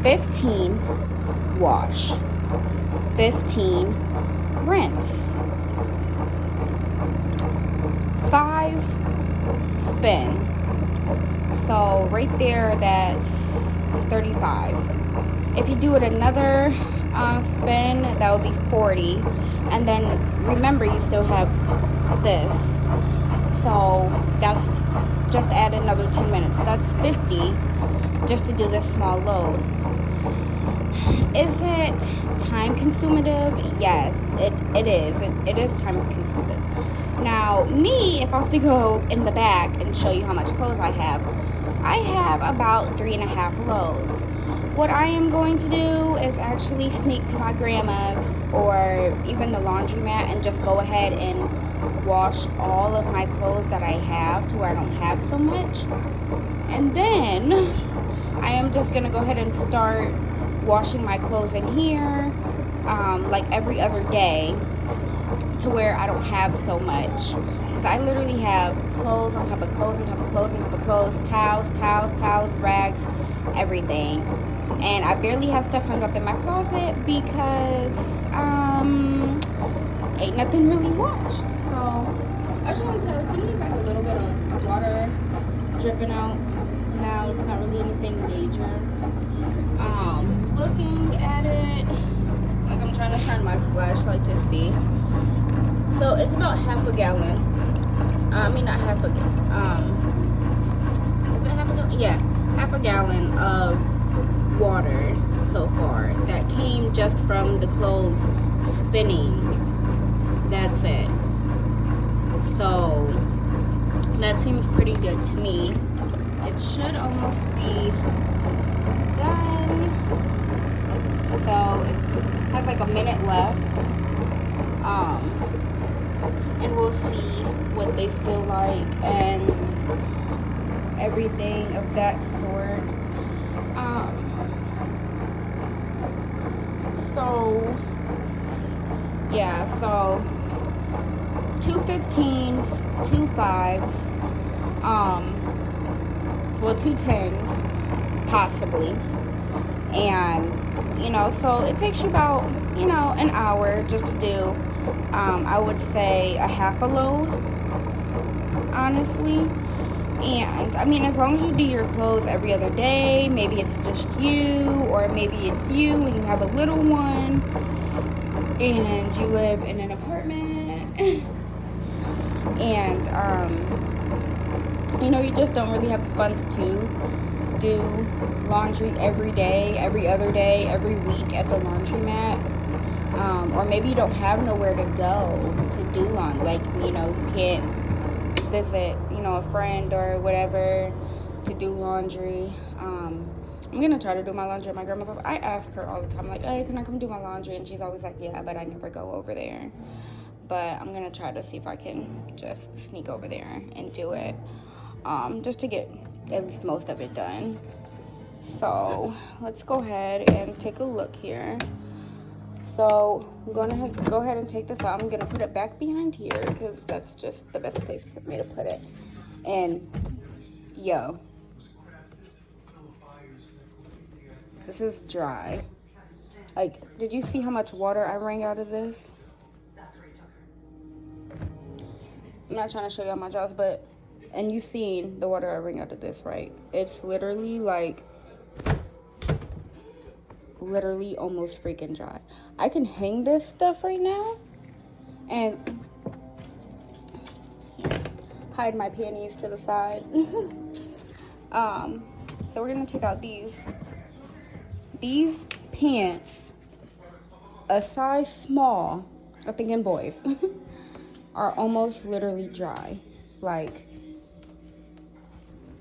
15 wash, 15 rinse, 5 spin. So right there, that's 35. If you do it another spin, that would be 40. And then remember, you still have this. So that's just add another 10 minutes. That's 50 just to do this small load. Is it time consumative? Yes, it is. It is time consumative. Now, me, if I was to go in the back and show you how much clothes I have about 3.5 loads. What I am going to do is actually sneak to my grandma's or even the laundromat and just go ahead and wash all of my clothes that I have to where I don't have so much. And then I am just going to go ahead and start washing my clothes in here like every other day to where I don't have so much. Because I literally have clothes on top of clothes on top of clothes on top of clothes, towels, rags, everything. And I barely have stuff hung up in my closet because ain't nothing really washed. So as you can tell, it's only like a little bit of water dripping out. Now it's not really anything major. Looking at it, like I'm trying to shine my flashlight to see. So it's about half a gallon. I mean, not half a gallon. Is it half a gallon? Yeah, half a gallon of water so far. That came just from the clothes spinning. That's it. So that seems pretty good to me. It should almost be done. So it has like a minute left. And we'll see what they feel like and everything of that sort. So yeah, so 2 15s, 2 5s, well, 2 10s, possibly. And, you know, so it takes you about, you know, an hour just to do, I would say a half a load, honestly. And, I mean, as long as you do your clothes every other day, maybe it's just you, or maybe it's you and you have a little one, and you live in an apartment, and, you know, you just don't really have the funds to do laundry every day, every other day, every week at the laundromat, or maybe you don't have nowhere to go to do laundry, like, you know, you can't visit, you know, a friend or whatever to do laundry. I'm gonna try to do my laundry at my grandma's house. I ask her all the time, like, hey, can I come do my laundry? And she's always like, yeah, but I never go over there. But I'm gonna try to see if I can just sneak over there and do it, just to get at least most of it done. So let's go ahead and take a look here. So I'm gonna go ahead and take this out. I'm gonna put it back behind here because that's just the best place for me to put it. And yo, this is dry. Like, did you see how much water I wring out of this? I'm not trying to show y'all my jaws, but, and you've seen the water I wring out of this, right? It's literally like, literally almost freaking dry. I can hang this stuff right now and here, hide my panties to the side. So we're gonna take out these pants, a size small, I think in boys, are almost literally dry. Like,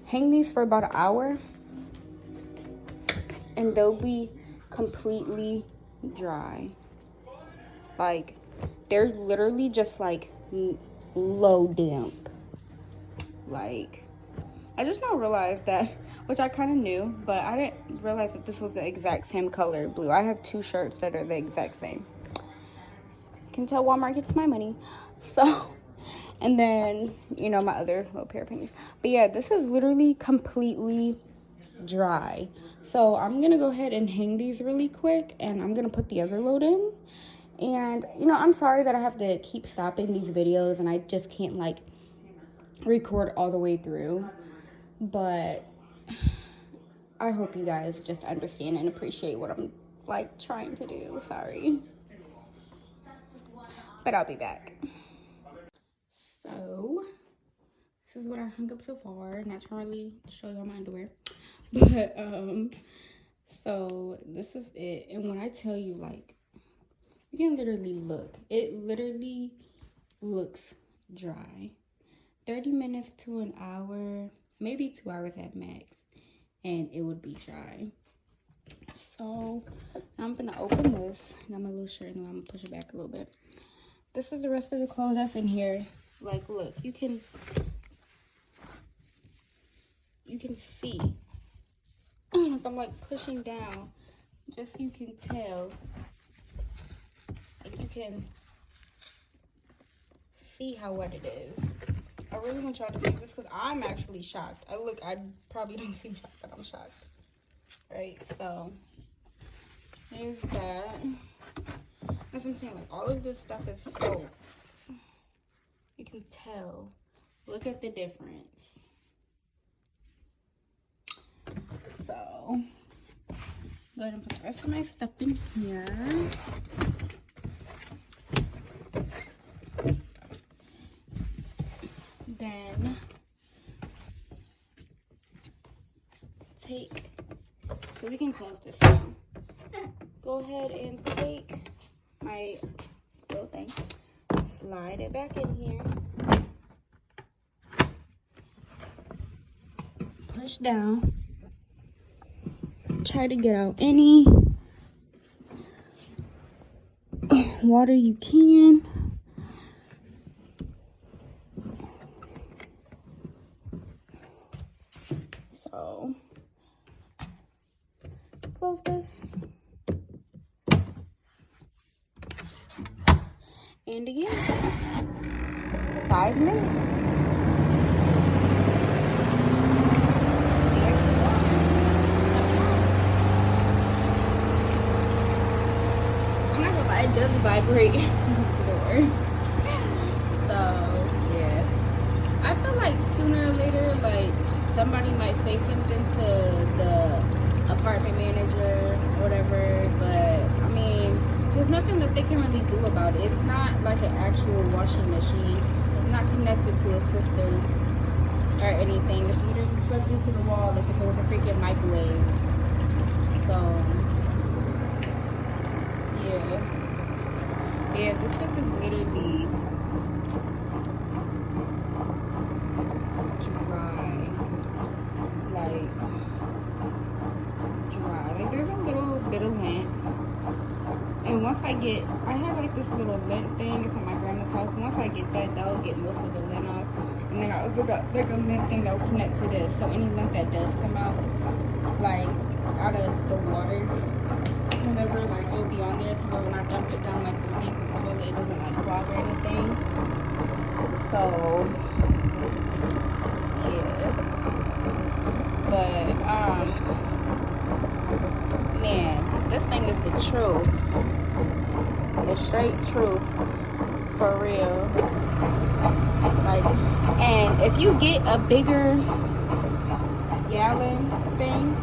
hang these for about an hour and they'll be completely dry. Like, they're literally just like low damp. Like, I just now realized that, which I kind of knew, but I didn't realize that this was the exact same color blue. I have 2 shirts that are the exact same. You can tell Walmart gets my money. So, and then, you know, my other little pair of panties. But yeah, this is literally completely dry. So I'm gonna go ahead and hang these really quick, and I'm gonna put the other load in. And, you know, I'm sorry that I have to keep stopping these videos and I just can't, like, record all the way through. But I hope you guys just understand and appreciate what I'm, like, trying to do. Sorry. But I'll be back. So, is what I hung up so far. Not trying to really show y'all my underwear. But, so this is it. And when I tell you, like, you can literally look. It literally looks dry. 30 minutes to an hour, maybe 2 hours at max, and it would be dry. So I'm gonna open this. I got my little shirt and I'm gonna push it back a little bit. This is the rest of the clothes that's in here. Like, look, you can see. Like, I'm like pushing down, just so you can tell. Like, you can see how wet it is. I really want y'all to see this because I'm actually shocked. I probably don't see that, but I'm shocked. Right, so there's that. That's what I'm saying, like, all of this stuff is soaked. You can tell. Look at the difference. So, go ahead and put the rest of my stuff in here. Then so we can close this now. Go ahead and take my little thing, slide it back in here, push down, try to get out any water you can. So close this, and again, 5 minutes. I'm not gonna lie, it does vibrate the floor. So yeah, I feel like sooner or later, like, somebody might say something to the apartment manager or whatever, but I mean, there's nothing that they can really do about it. It's not like an actual washing machine. It's not connected to a system or anything. It's literally plugged into the wall like if it was a freaking microwave. So yeah, this stuff is literally dry. Like, there's a little bit of lint. And once I have like this little lint thing. It's in my grandma's house. Once I get that, that'll get most of the lint off. And then I also got like a lint thing that will connect to this. So any lint that does come out, like, out of the water, whatever, like, it'll be on there to where when I dump it down like the sink or the toilet, it doesn't like clog or anything. So yeah. But man, this thing is the truth. The straight truth. For real. Like, and if you get a bigger gallon thing,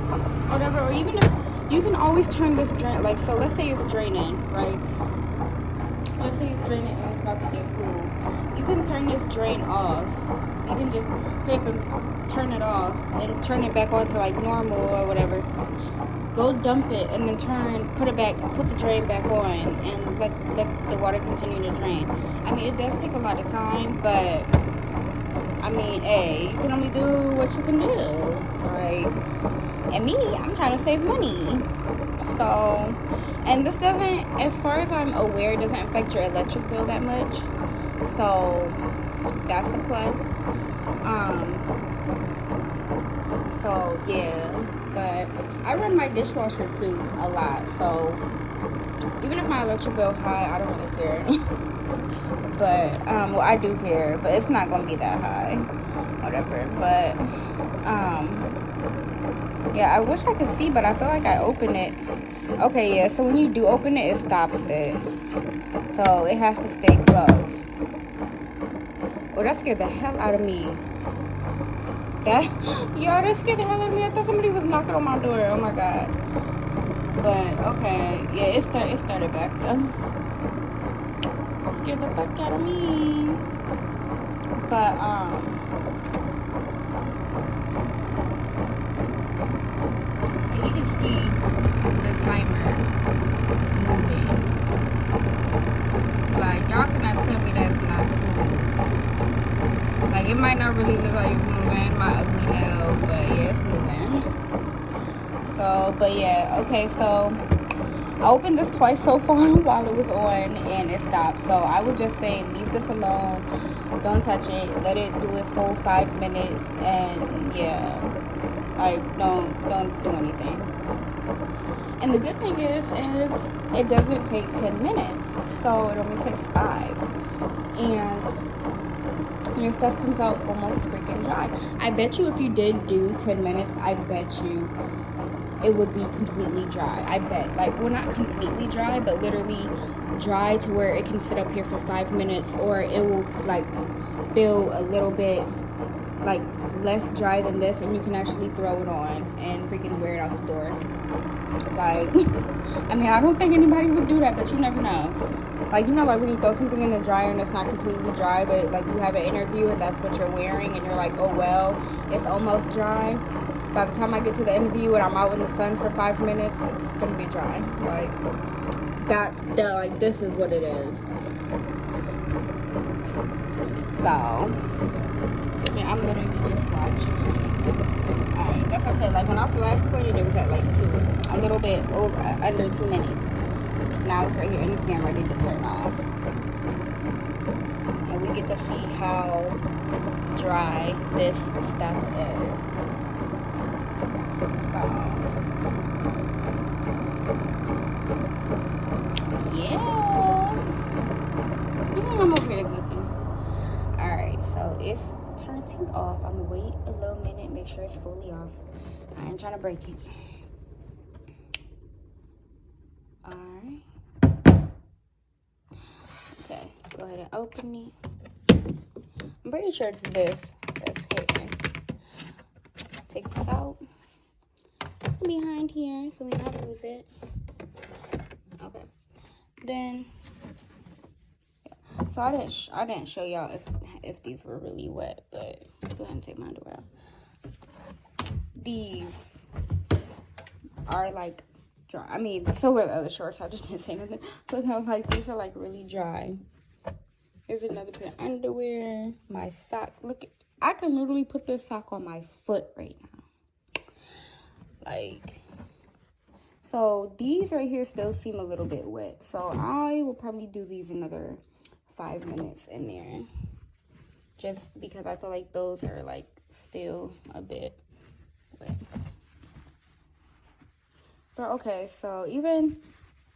whatever, or even if you can always turn this drain, like, so let's say it's draining, right? Let's say it's draining and it's about to get full. You can turn this drain off. You can just hit and turn it off and turn it back on to like normal or whatever. Go dump it and then put the drain back on and let the water continue to drain. I mean, it does take a lot of time, but I mean, hey, you can only do what you can do. Like, and me, I'm trying to save money. So, and this doesn't, as far as I'm aware, it doesn't affect your electric bill that much. So, that's a plus. So yeah, but I run my dishwasher too a lot, so even if my electric bill high, I don't really care. But well, I do care, but it's not gonna be that high, whatever. But yeah, I wish I could see, but I feel like I opened it. Okay, yeah, so when you do open it, it stops it, so it has to stay closed. Oh, that scared the hell out of me. That scared the hell out of me. I thought somebody was knocking on my door. Oh my god. But okay, yeah, it started back though. Scared the fuck out of me. But Like, you can see the timer moving. Like, y'all cannot tell me that's not cool. Like, it might not really look like it's moving, my ugly nail, but yeah, it's moving. So, but yeah, okay, so I opened this twice so far while it was on and it stopped. So I would just say leave this alone. Don't touch it. Let it do its whole 5 minutes, and yeah, like don't do anything. And the good thing is it doesn't take 10 minutes, so it only takes 5, and your stuff comes out almost freaking dry. I bet you if you did do 10 minutes, I bet you it would be completely dry. I bet, like, well, not completely dry, but literally dry to where it can sit up here for 5 minutes, or it will like feel a little bit like less dry than this, and you can actually throw it on and freaking wear it out the door. Like, I mean, I don't think anybody would do that, but you never know. Like, you know, like when you throw something in the dryer and it's not completely dry, but like you have an interview and that's what you're wearing, and you're like, oh well, it's almost dry. By the time I get to the interview and I'm out in the sun for 5 minutes, it's gonna be dry. Like, like, this is what it is. So, yeah, I'm literally just watching. That's what I said, like, when I last quitted, it was at, like, 2. A little bit over, under 2 minutes. Now it's right here, and it's getting ready to turn off. And we get to see how dry this stuff is. So, yeah. I'm over here looking. Alright, so it's turning off. I'm gonna wait a little minute, make sure it's fully off. I ain't trying to break it. Alright. Okay, go ahead and open it. I'm pretty sure it's this that's hidden. Take this out. Behind here so we don't lose it. Okay. Then, yeah. So I didn't show y'all if these were really wet, but go ahead and take my underwear out. These are like dry. I mean, so were the other shorts. I just didn't say nothing. So I was like, these are like really dry. Here's another pair of underwear. My sock. Look, I can literally put this sock on my foot right now. Like, so these right here still seem a little bit wet. So I will probably do these another 5 minutes in there. Just because I feel like those are like still a bit wet. But okay, so even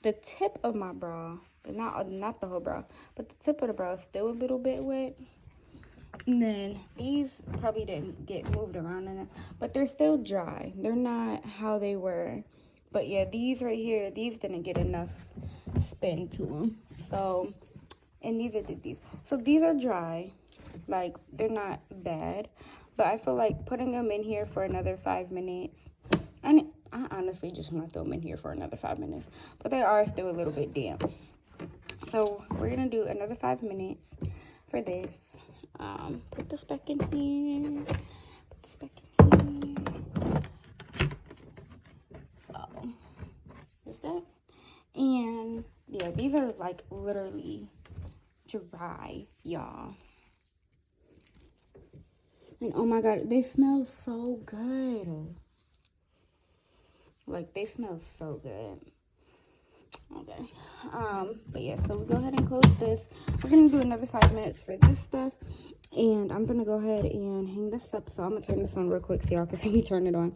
the tip of my bra, but not the whole bra, but the tip of the bra is still a little bit wet. And then these probably didn't get moved around in it, but they're still dry. They're not how they were. But yeah, these right here, these didn't get enough spin to them. So, and neither did these. So these are dry. Like, they're not bad. But I feel like putting them in here for another 5 minutes. And I honestly just want to throw them in here for another 5 minutes. But they are still a little bit damp. So we're going to do another 5 minutes for this. Put this back in here. Put this back in here. So, just that. And yeah, these are like literally dry, y'all. And oh my god, they smell so good. Like, they smell so good. Okay. But yeah, so we go ahead and close this. We're gonna do another 5 minutes for this stuff. And I'm gonna go ahead and hang this up. So I'm gonna turn this on real quick so y'all can see me turn it on.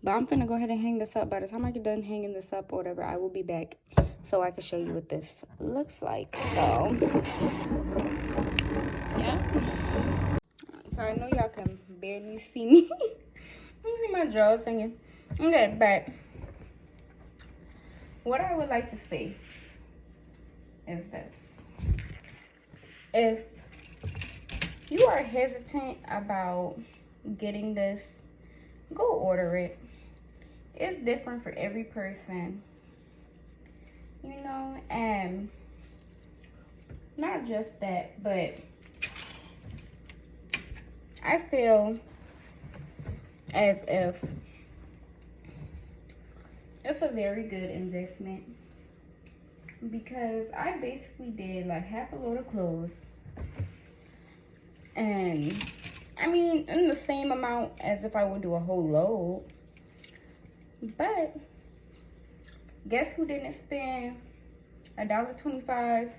But I'm gonna go ahead and hang this up. By the time I get done hanging this up or whatever, I will be back so I can show you what this looks like. So yeah. So I know y'all can barely see me. Let me see my jaws singing. Okay, but what I would like to see is this. If you are hesitant about getting this, go order it. It's different for every person, you know, and not just that, but I feel as if it's a very good investment, because I basically did like half a load of clothes, and I mean in the same amount as if I would do a whole load. But guess who didn't spend $1.25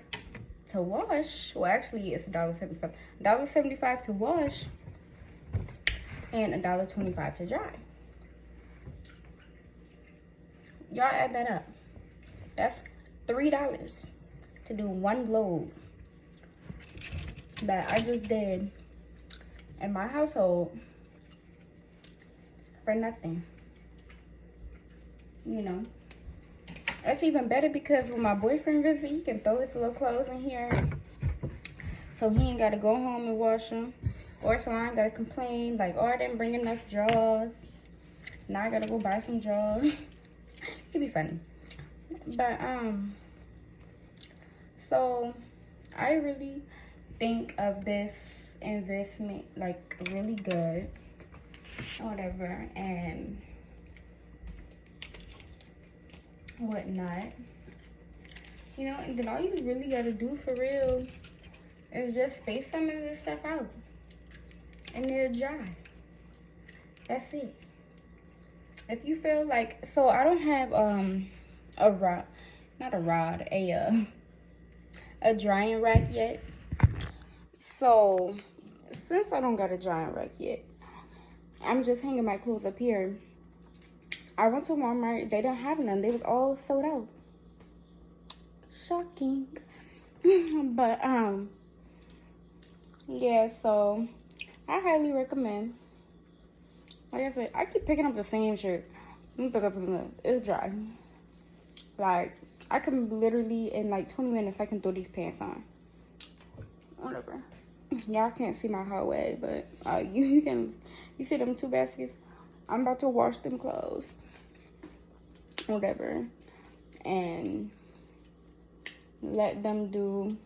to wash? Well, actually it's $1.75. $1.75 to wash and $1.25 to dry. Y'all add that up. That's $3 to do one load that I just did in my household for nothing. You know, that's even better because when my boyfriend visits, he can throw his little clothes in here, so he ain't gotta go home and wash them, or so I ain't gotta complain like, oh, I didn't bring enough drawers, now I gotta go buy some drawers. It'd be funny. But so I really think of this investment like really good, whatever, and whatnot, you know. And then all you really gotta do for real is just space some of this stuff out and it'll dry. That's it. If you feel like, so I don't have a rod, not a rod, a drying rack yet. So since I don't got a drying rack yet, I'm just hanging my clothes up here. I went to Walmart. They didn't have none. They was all sold out. Shocking. But yeah, so I highly recommend. Like I said, I keep picking up the same shirt. Let me pick up something. It'll dry. Like, I can literally, in like 20 minutes, I can throw these pants on. Whatever. Y'all can't see my hallway, but you can. You see them 2 baskets? I'm about to wash them clothes. Whatever. And let them do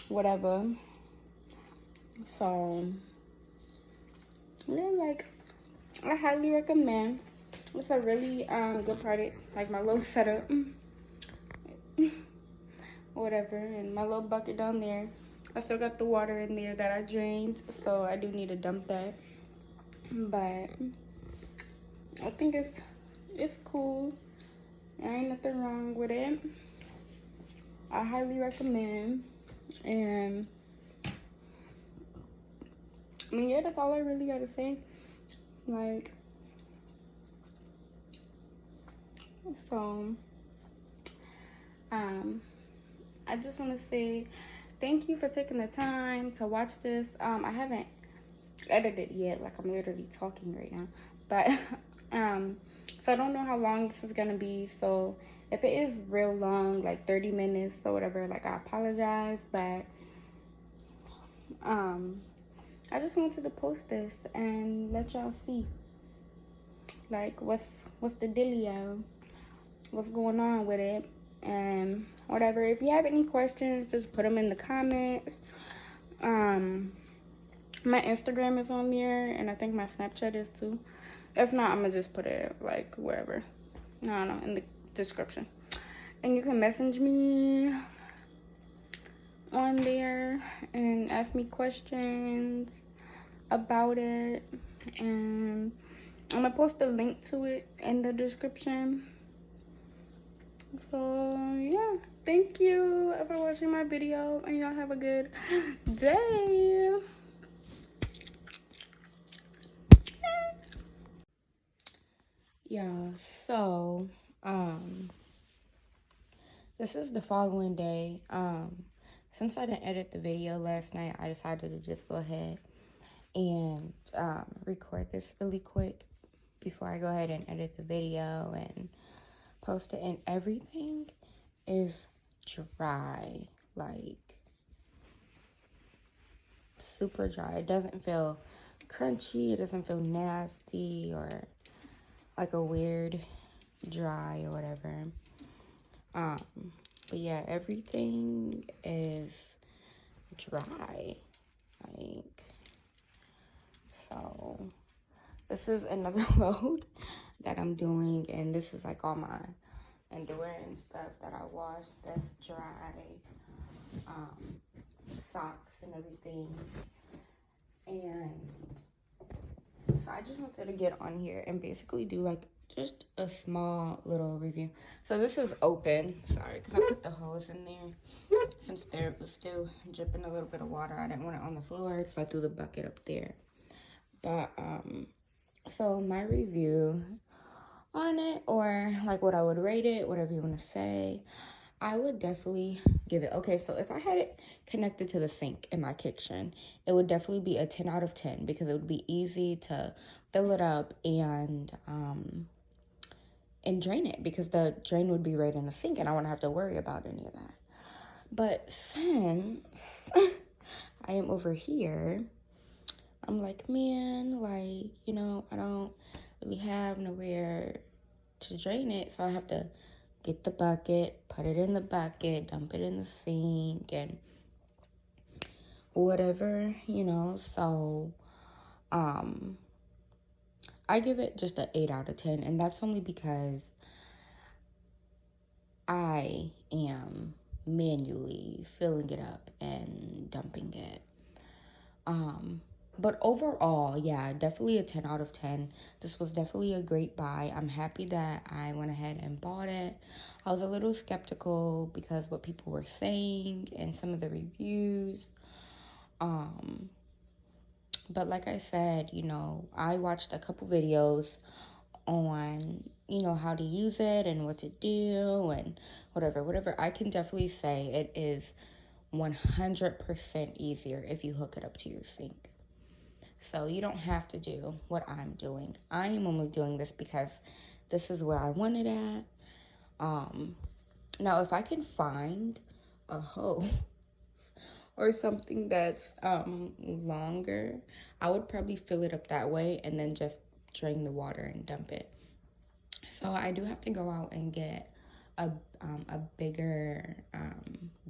whatever. So, yeah, like, I highly recommend. It's a really good product. Like my little setup. Whatever. And my little bucket down there. I still got the water in there that I drained. So I do need to dump that. But I think it's cool. There ain't nothing wrong with it. I highly recommend. And I mean, yeah, that's all I really gotta say. Like, so I just want to say thank you for taking the time to watch this. I haven't edited yet, like I'm literally talking right now, but so I don't know how long this is gonna be. So if it is real long, like 30 minutes or whatever, like I apologize. But I just wanted to post this and let y'all see like what's the dealio, what's going on with it, and whatever. If you have any questions, just put them in the comments. My Instagram is on there, and I think my Snapchat is too. If not, I'm gonna just put it like wherever, I don't know, in the description. And you can message me on there and ask me questions about it, and I'm gonna post a link to it in the description. So yeah, thank you for watching my video, and y'all have a good day. Yeah, so this is the following day. Since I didn't edit the video last night, I decided to just go ahead and record this really quick before I go ahead and edit the video and post it. And everything is dry, like super dry. It doesn't feel crunchy, it doesn't feel nasty or like a weird dry or whatever. But yeah, everything is dry, like, so this is another load that I'm doing, and this is like all my underwear and stuff that I washed that's dry, socks and everything. And so I just wanted to get on here and basically do like just a small little review. So this is open, sorry, because I put the hose in there since there was still dripping a little bit of water. I didn't want it on the floor because I threw the bucket up there. But so my review on it, or like what I would rate it, whatever you want to say, I would definitely give it, okay, so if I had it connected to the sink in my kitchen, it would definitely be a 10 out of 10 because it would be easy to fill it up and drain it, because the drain would be right in the sink and I wouldn't have to worry about any of that. But since I am over here, I'm like, man, like, you know, I don't really have nowhere to drain it, so I have to get the bucket, put it in the bucket, dump it in the sink, and whatever, you know. So I give it just an 8 out of 10, and that's only because I am manually filling it up and dumping it. But overall, yeah, definitely a 10 out of 10. This was definitely a great buy. I'm happy that I went ahead and bought it. I was a little skeptical because what people were saying and some of the reviews. But like I said, you know, I watched a couple videos on, you know, how to use it and what to do and whatever. I can definitely say it is 100% easier if you hook it up to your sink. So you don't have to do what I'm doing. I am only doing this because this is where I want it at. Now, if I can find a hose or something that's longer, I would probably fill it up that way and then just drain the water and dump it. So I do have to go out and get a bigger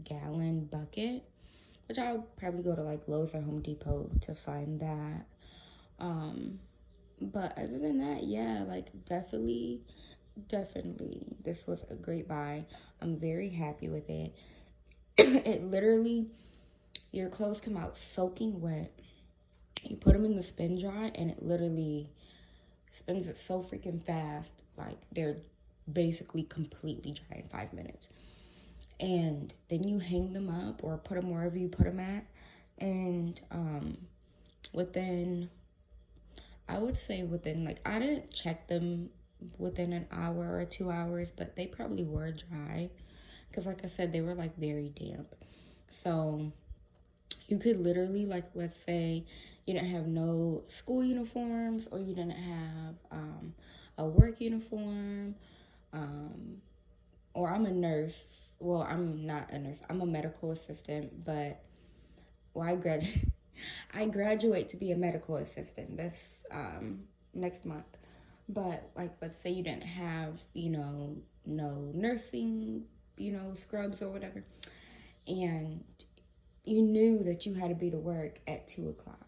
gallon bucket, which I'll probably go to like Lowe's or Home Depot to find that. But other than that, yeah, like definitely, this was a great buy. I'm very happy with it. It literally, your clothes come out soaking wet. You put them in the spin dry, and it literally spins it so freaking fast. Like they're basically completely dry in 5 minutes. And then you hang them up or put them wherever you put them at. And I would say within, like, I didn't check them within an hour or 2 hours, but they probably were dry. Because like I said, they were like very damp. So you could literally, like, let's say you didn't have no school uniforms or you didn't have a work uniform, or I'm a nurse. Well, I'm not a nurse. I'm a medical assistant, but I graduate to be a medical assistant this next month. But like, let's say you didn't have, you know, no nursing, you know, scrubs or whatever, and you knew that you had to be to work at 2 o'clock.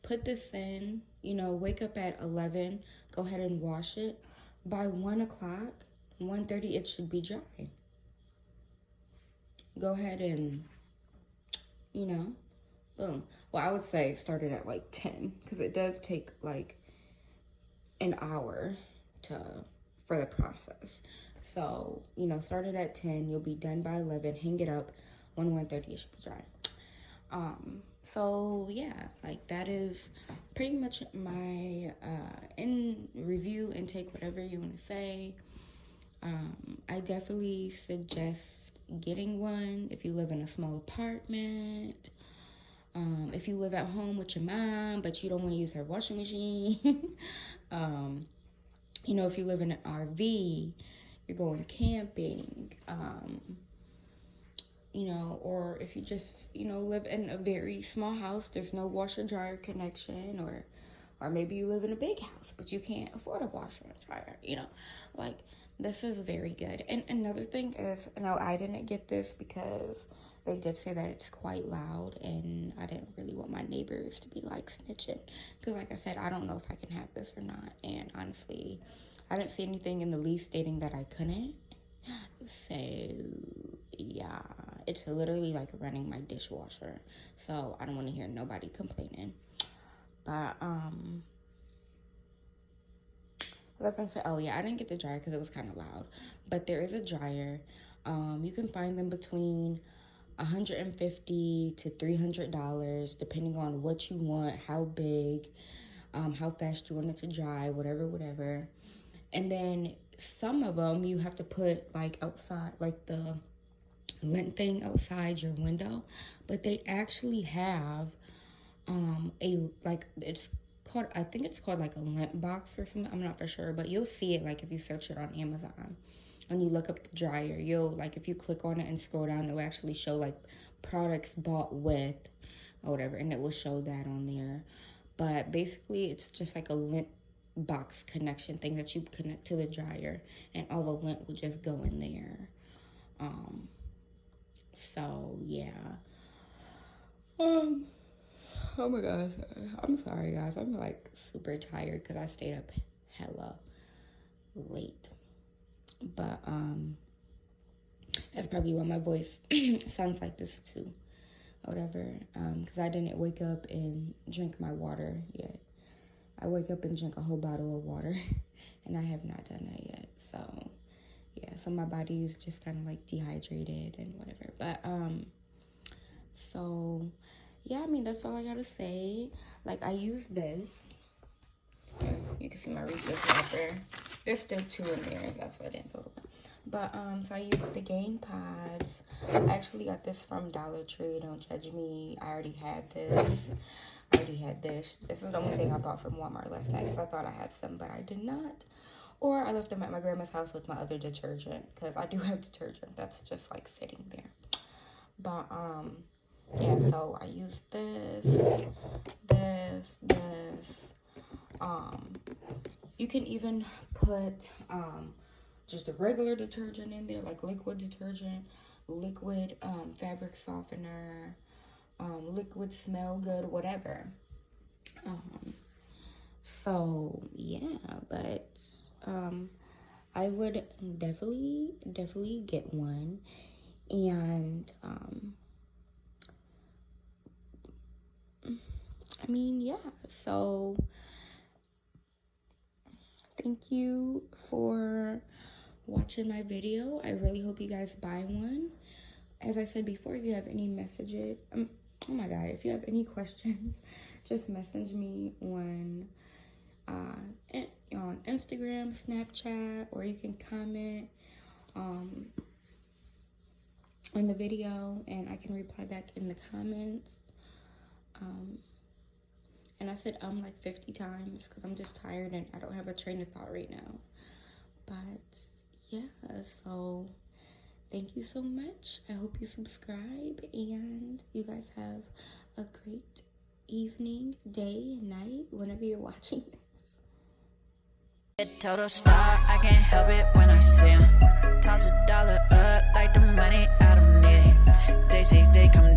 Put this in, you know, wake up at 11, go ahead and wash it. By 1 o'clock, 1:30, it should be dry. Go ahead and, you know, boom. Well, I would say start it at like 10, because it does take like an hour for the process. So, you know, start it at 10, you'll be done by 11, hang it up, 1:30, it should be dry. So yeah, like that is pretty much my in review, intake, whatever you want to say. I definitely suggest getting one if you live in a small apartment. If you live at home with your mom, but you don't want to use her washing machine. You know, if you live in an RV, you're going camping, you know, or if you just, you know, live in a very small house, there's no washer dryer connection, or maybe you live in a big house, but you can't afford a washer and dryer, you know, like, this is very good. And another thing is, no, I didn't get this because they did say that it's quite loud, and I didn't really want my neighbors to be like snitching, because like I said, I don't know if I can have this or not. And honestly, I didn't see anything in the lease stating that I couldn't. So yeah, it's literally like running my dishwasher, so I don't want to hear nobody complaining. But oh yeah, I didn't get the dryer because it was kind of loud, but there is a dryer. You can find them between $150 to $300, depending on what you want, how big, how fast you want it to dry, whatever. And then some of them you have to put like outside, like the lint thing outside your window, but they actually have I think it's called like a lint box or something. I'm not for sure, but you'll see it like if you search it on Amazon and you look up the dryer. You'll like, if you click on it and scroll down, it'll actually show like products bought with or whatever, and it will show that on there. But basically it's just like a lint box connection thing that you connect to the dryer, and all the lint will just go in there. So yeah. Oh my gosh, I'm sorry guys, I'm like super tired because I stayed up hella late. But that's probably why my voice sounds like this too, or whatever. Because I didn't wake up and drink my water yet. I wake up and drink a whole bottle of water, and I have not done that yet. So yeah, so my body is just kind of like dehydrated and whatever. But so yeah, I mean, that's all I gotta say. Like, I use this. You can see my Reese's wrapper. There's still 2 in there. That's why I didn't throw it away. But so I use the Gain Pods. I actually got this from Dollar Tree. Don't judge me. I already had this. This is the only thing I bought from Walmart last night because I thought I had some, but I did not. Or I left them at my grandma's house with my other detergent, because I do have detergent that's just like sitting there. But yeah, so I use this. You can even put just a regular detergent in there, like liquid detergent, liquid fabric softener, liquid smell good, whatever. So yeah, but I would definitely get one. And I mean, yeah, so thank you for watching my video. I really hope you guys buy one. As I said before, if you have any messages, oh my god, if you have any questions, just message me on Instagram, Snapchat, or you can comment on the video and I can reply back in the comments. And I said like 50 times because I'm just tired and I don't have a train of thought right now. But yeah, so thank you so much. I hope you subscribe, and you guys have a great evening, day, night, whenever you're watching this. A total star, I can't help it when I see him. Toss $1 up like the money, I don't need it. They say they come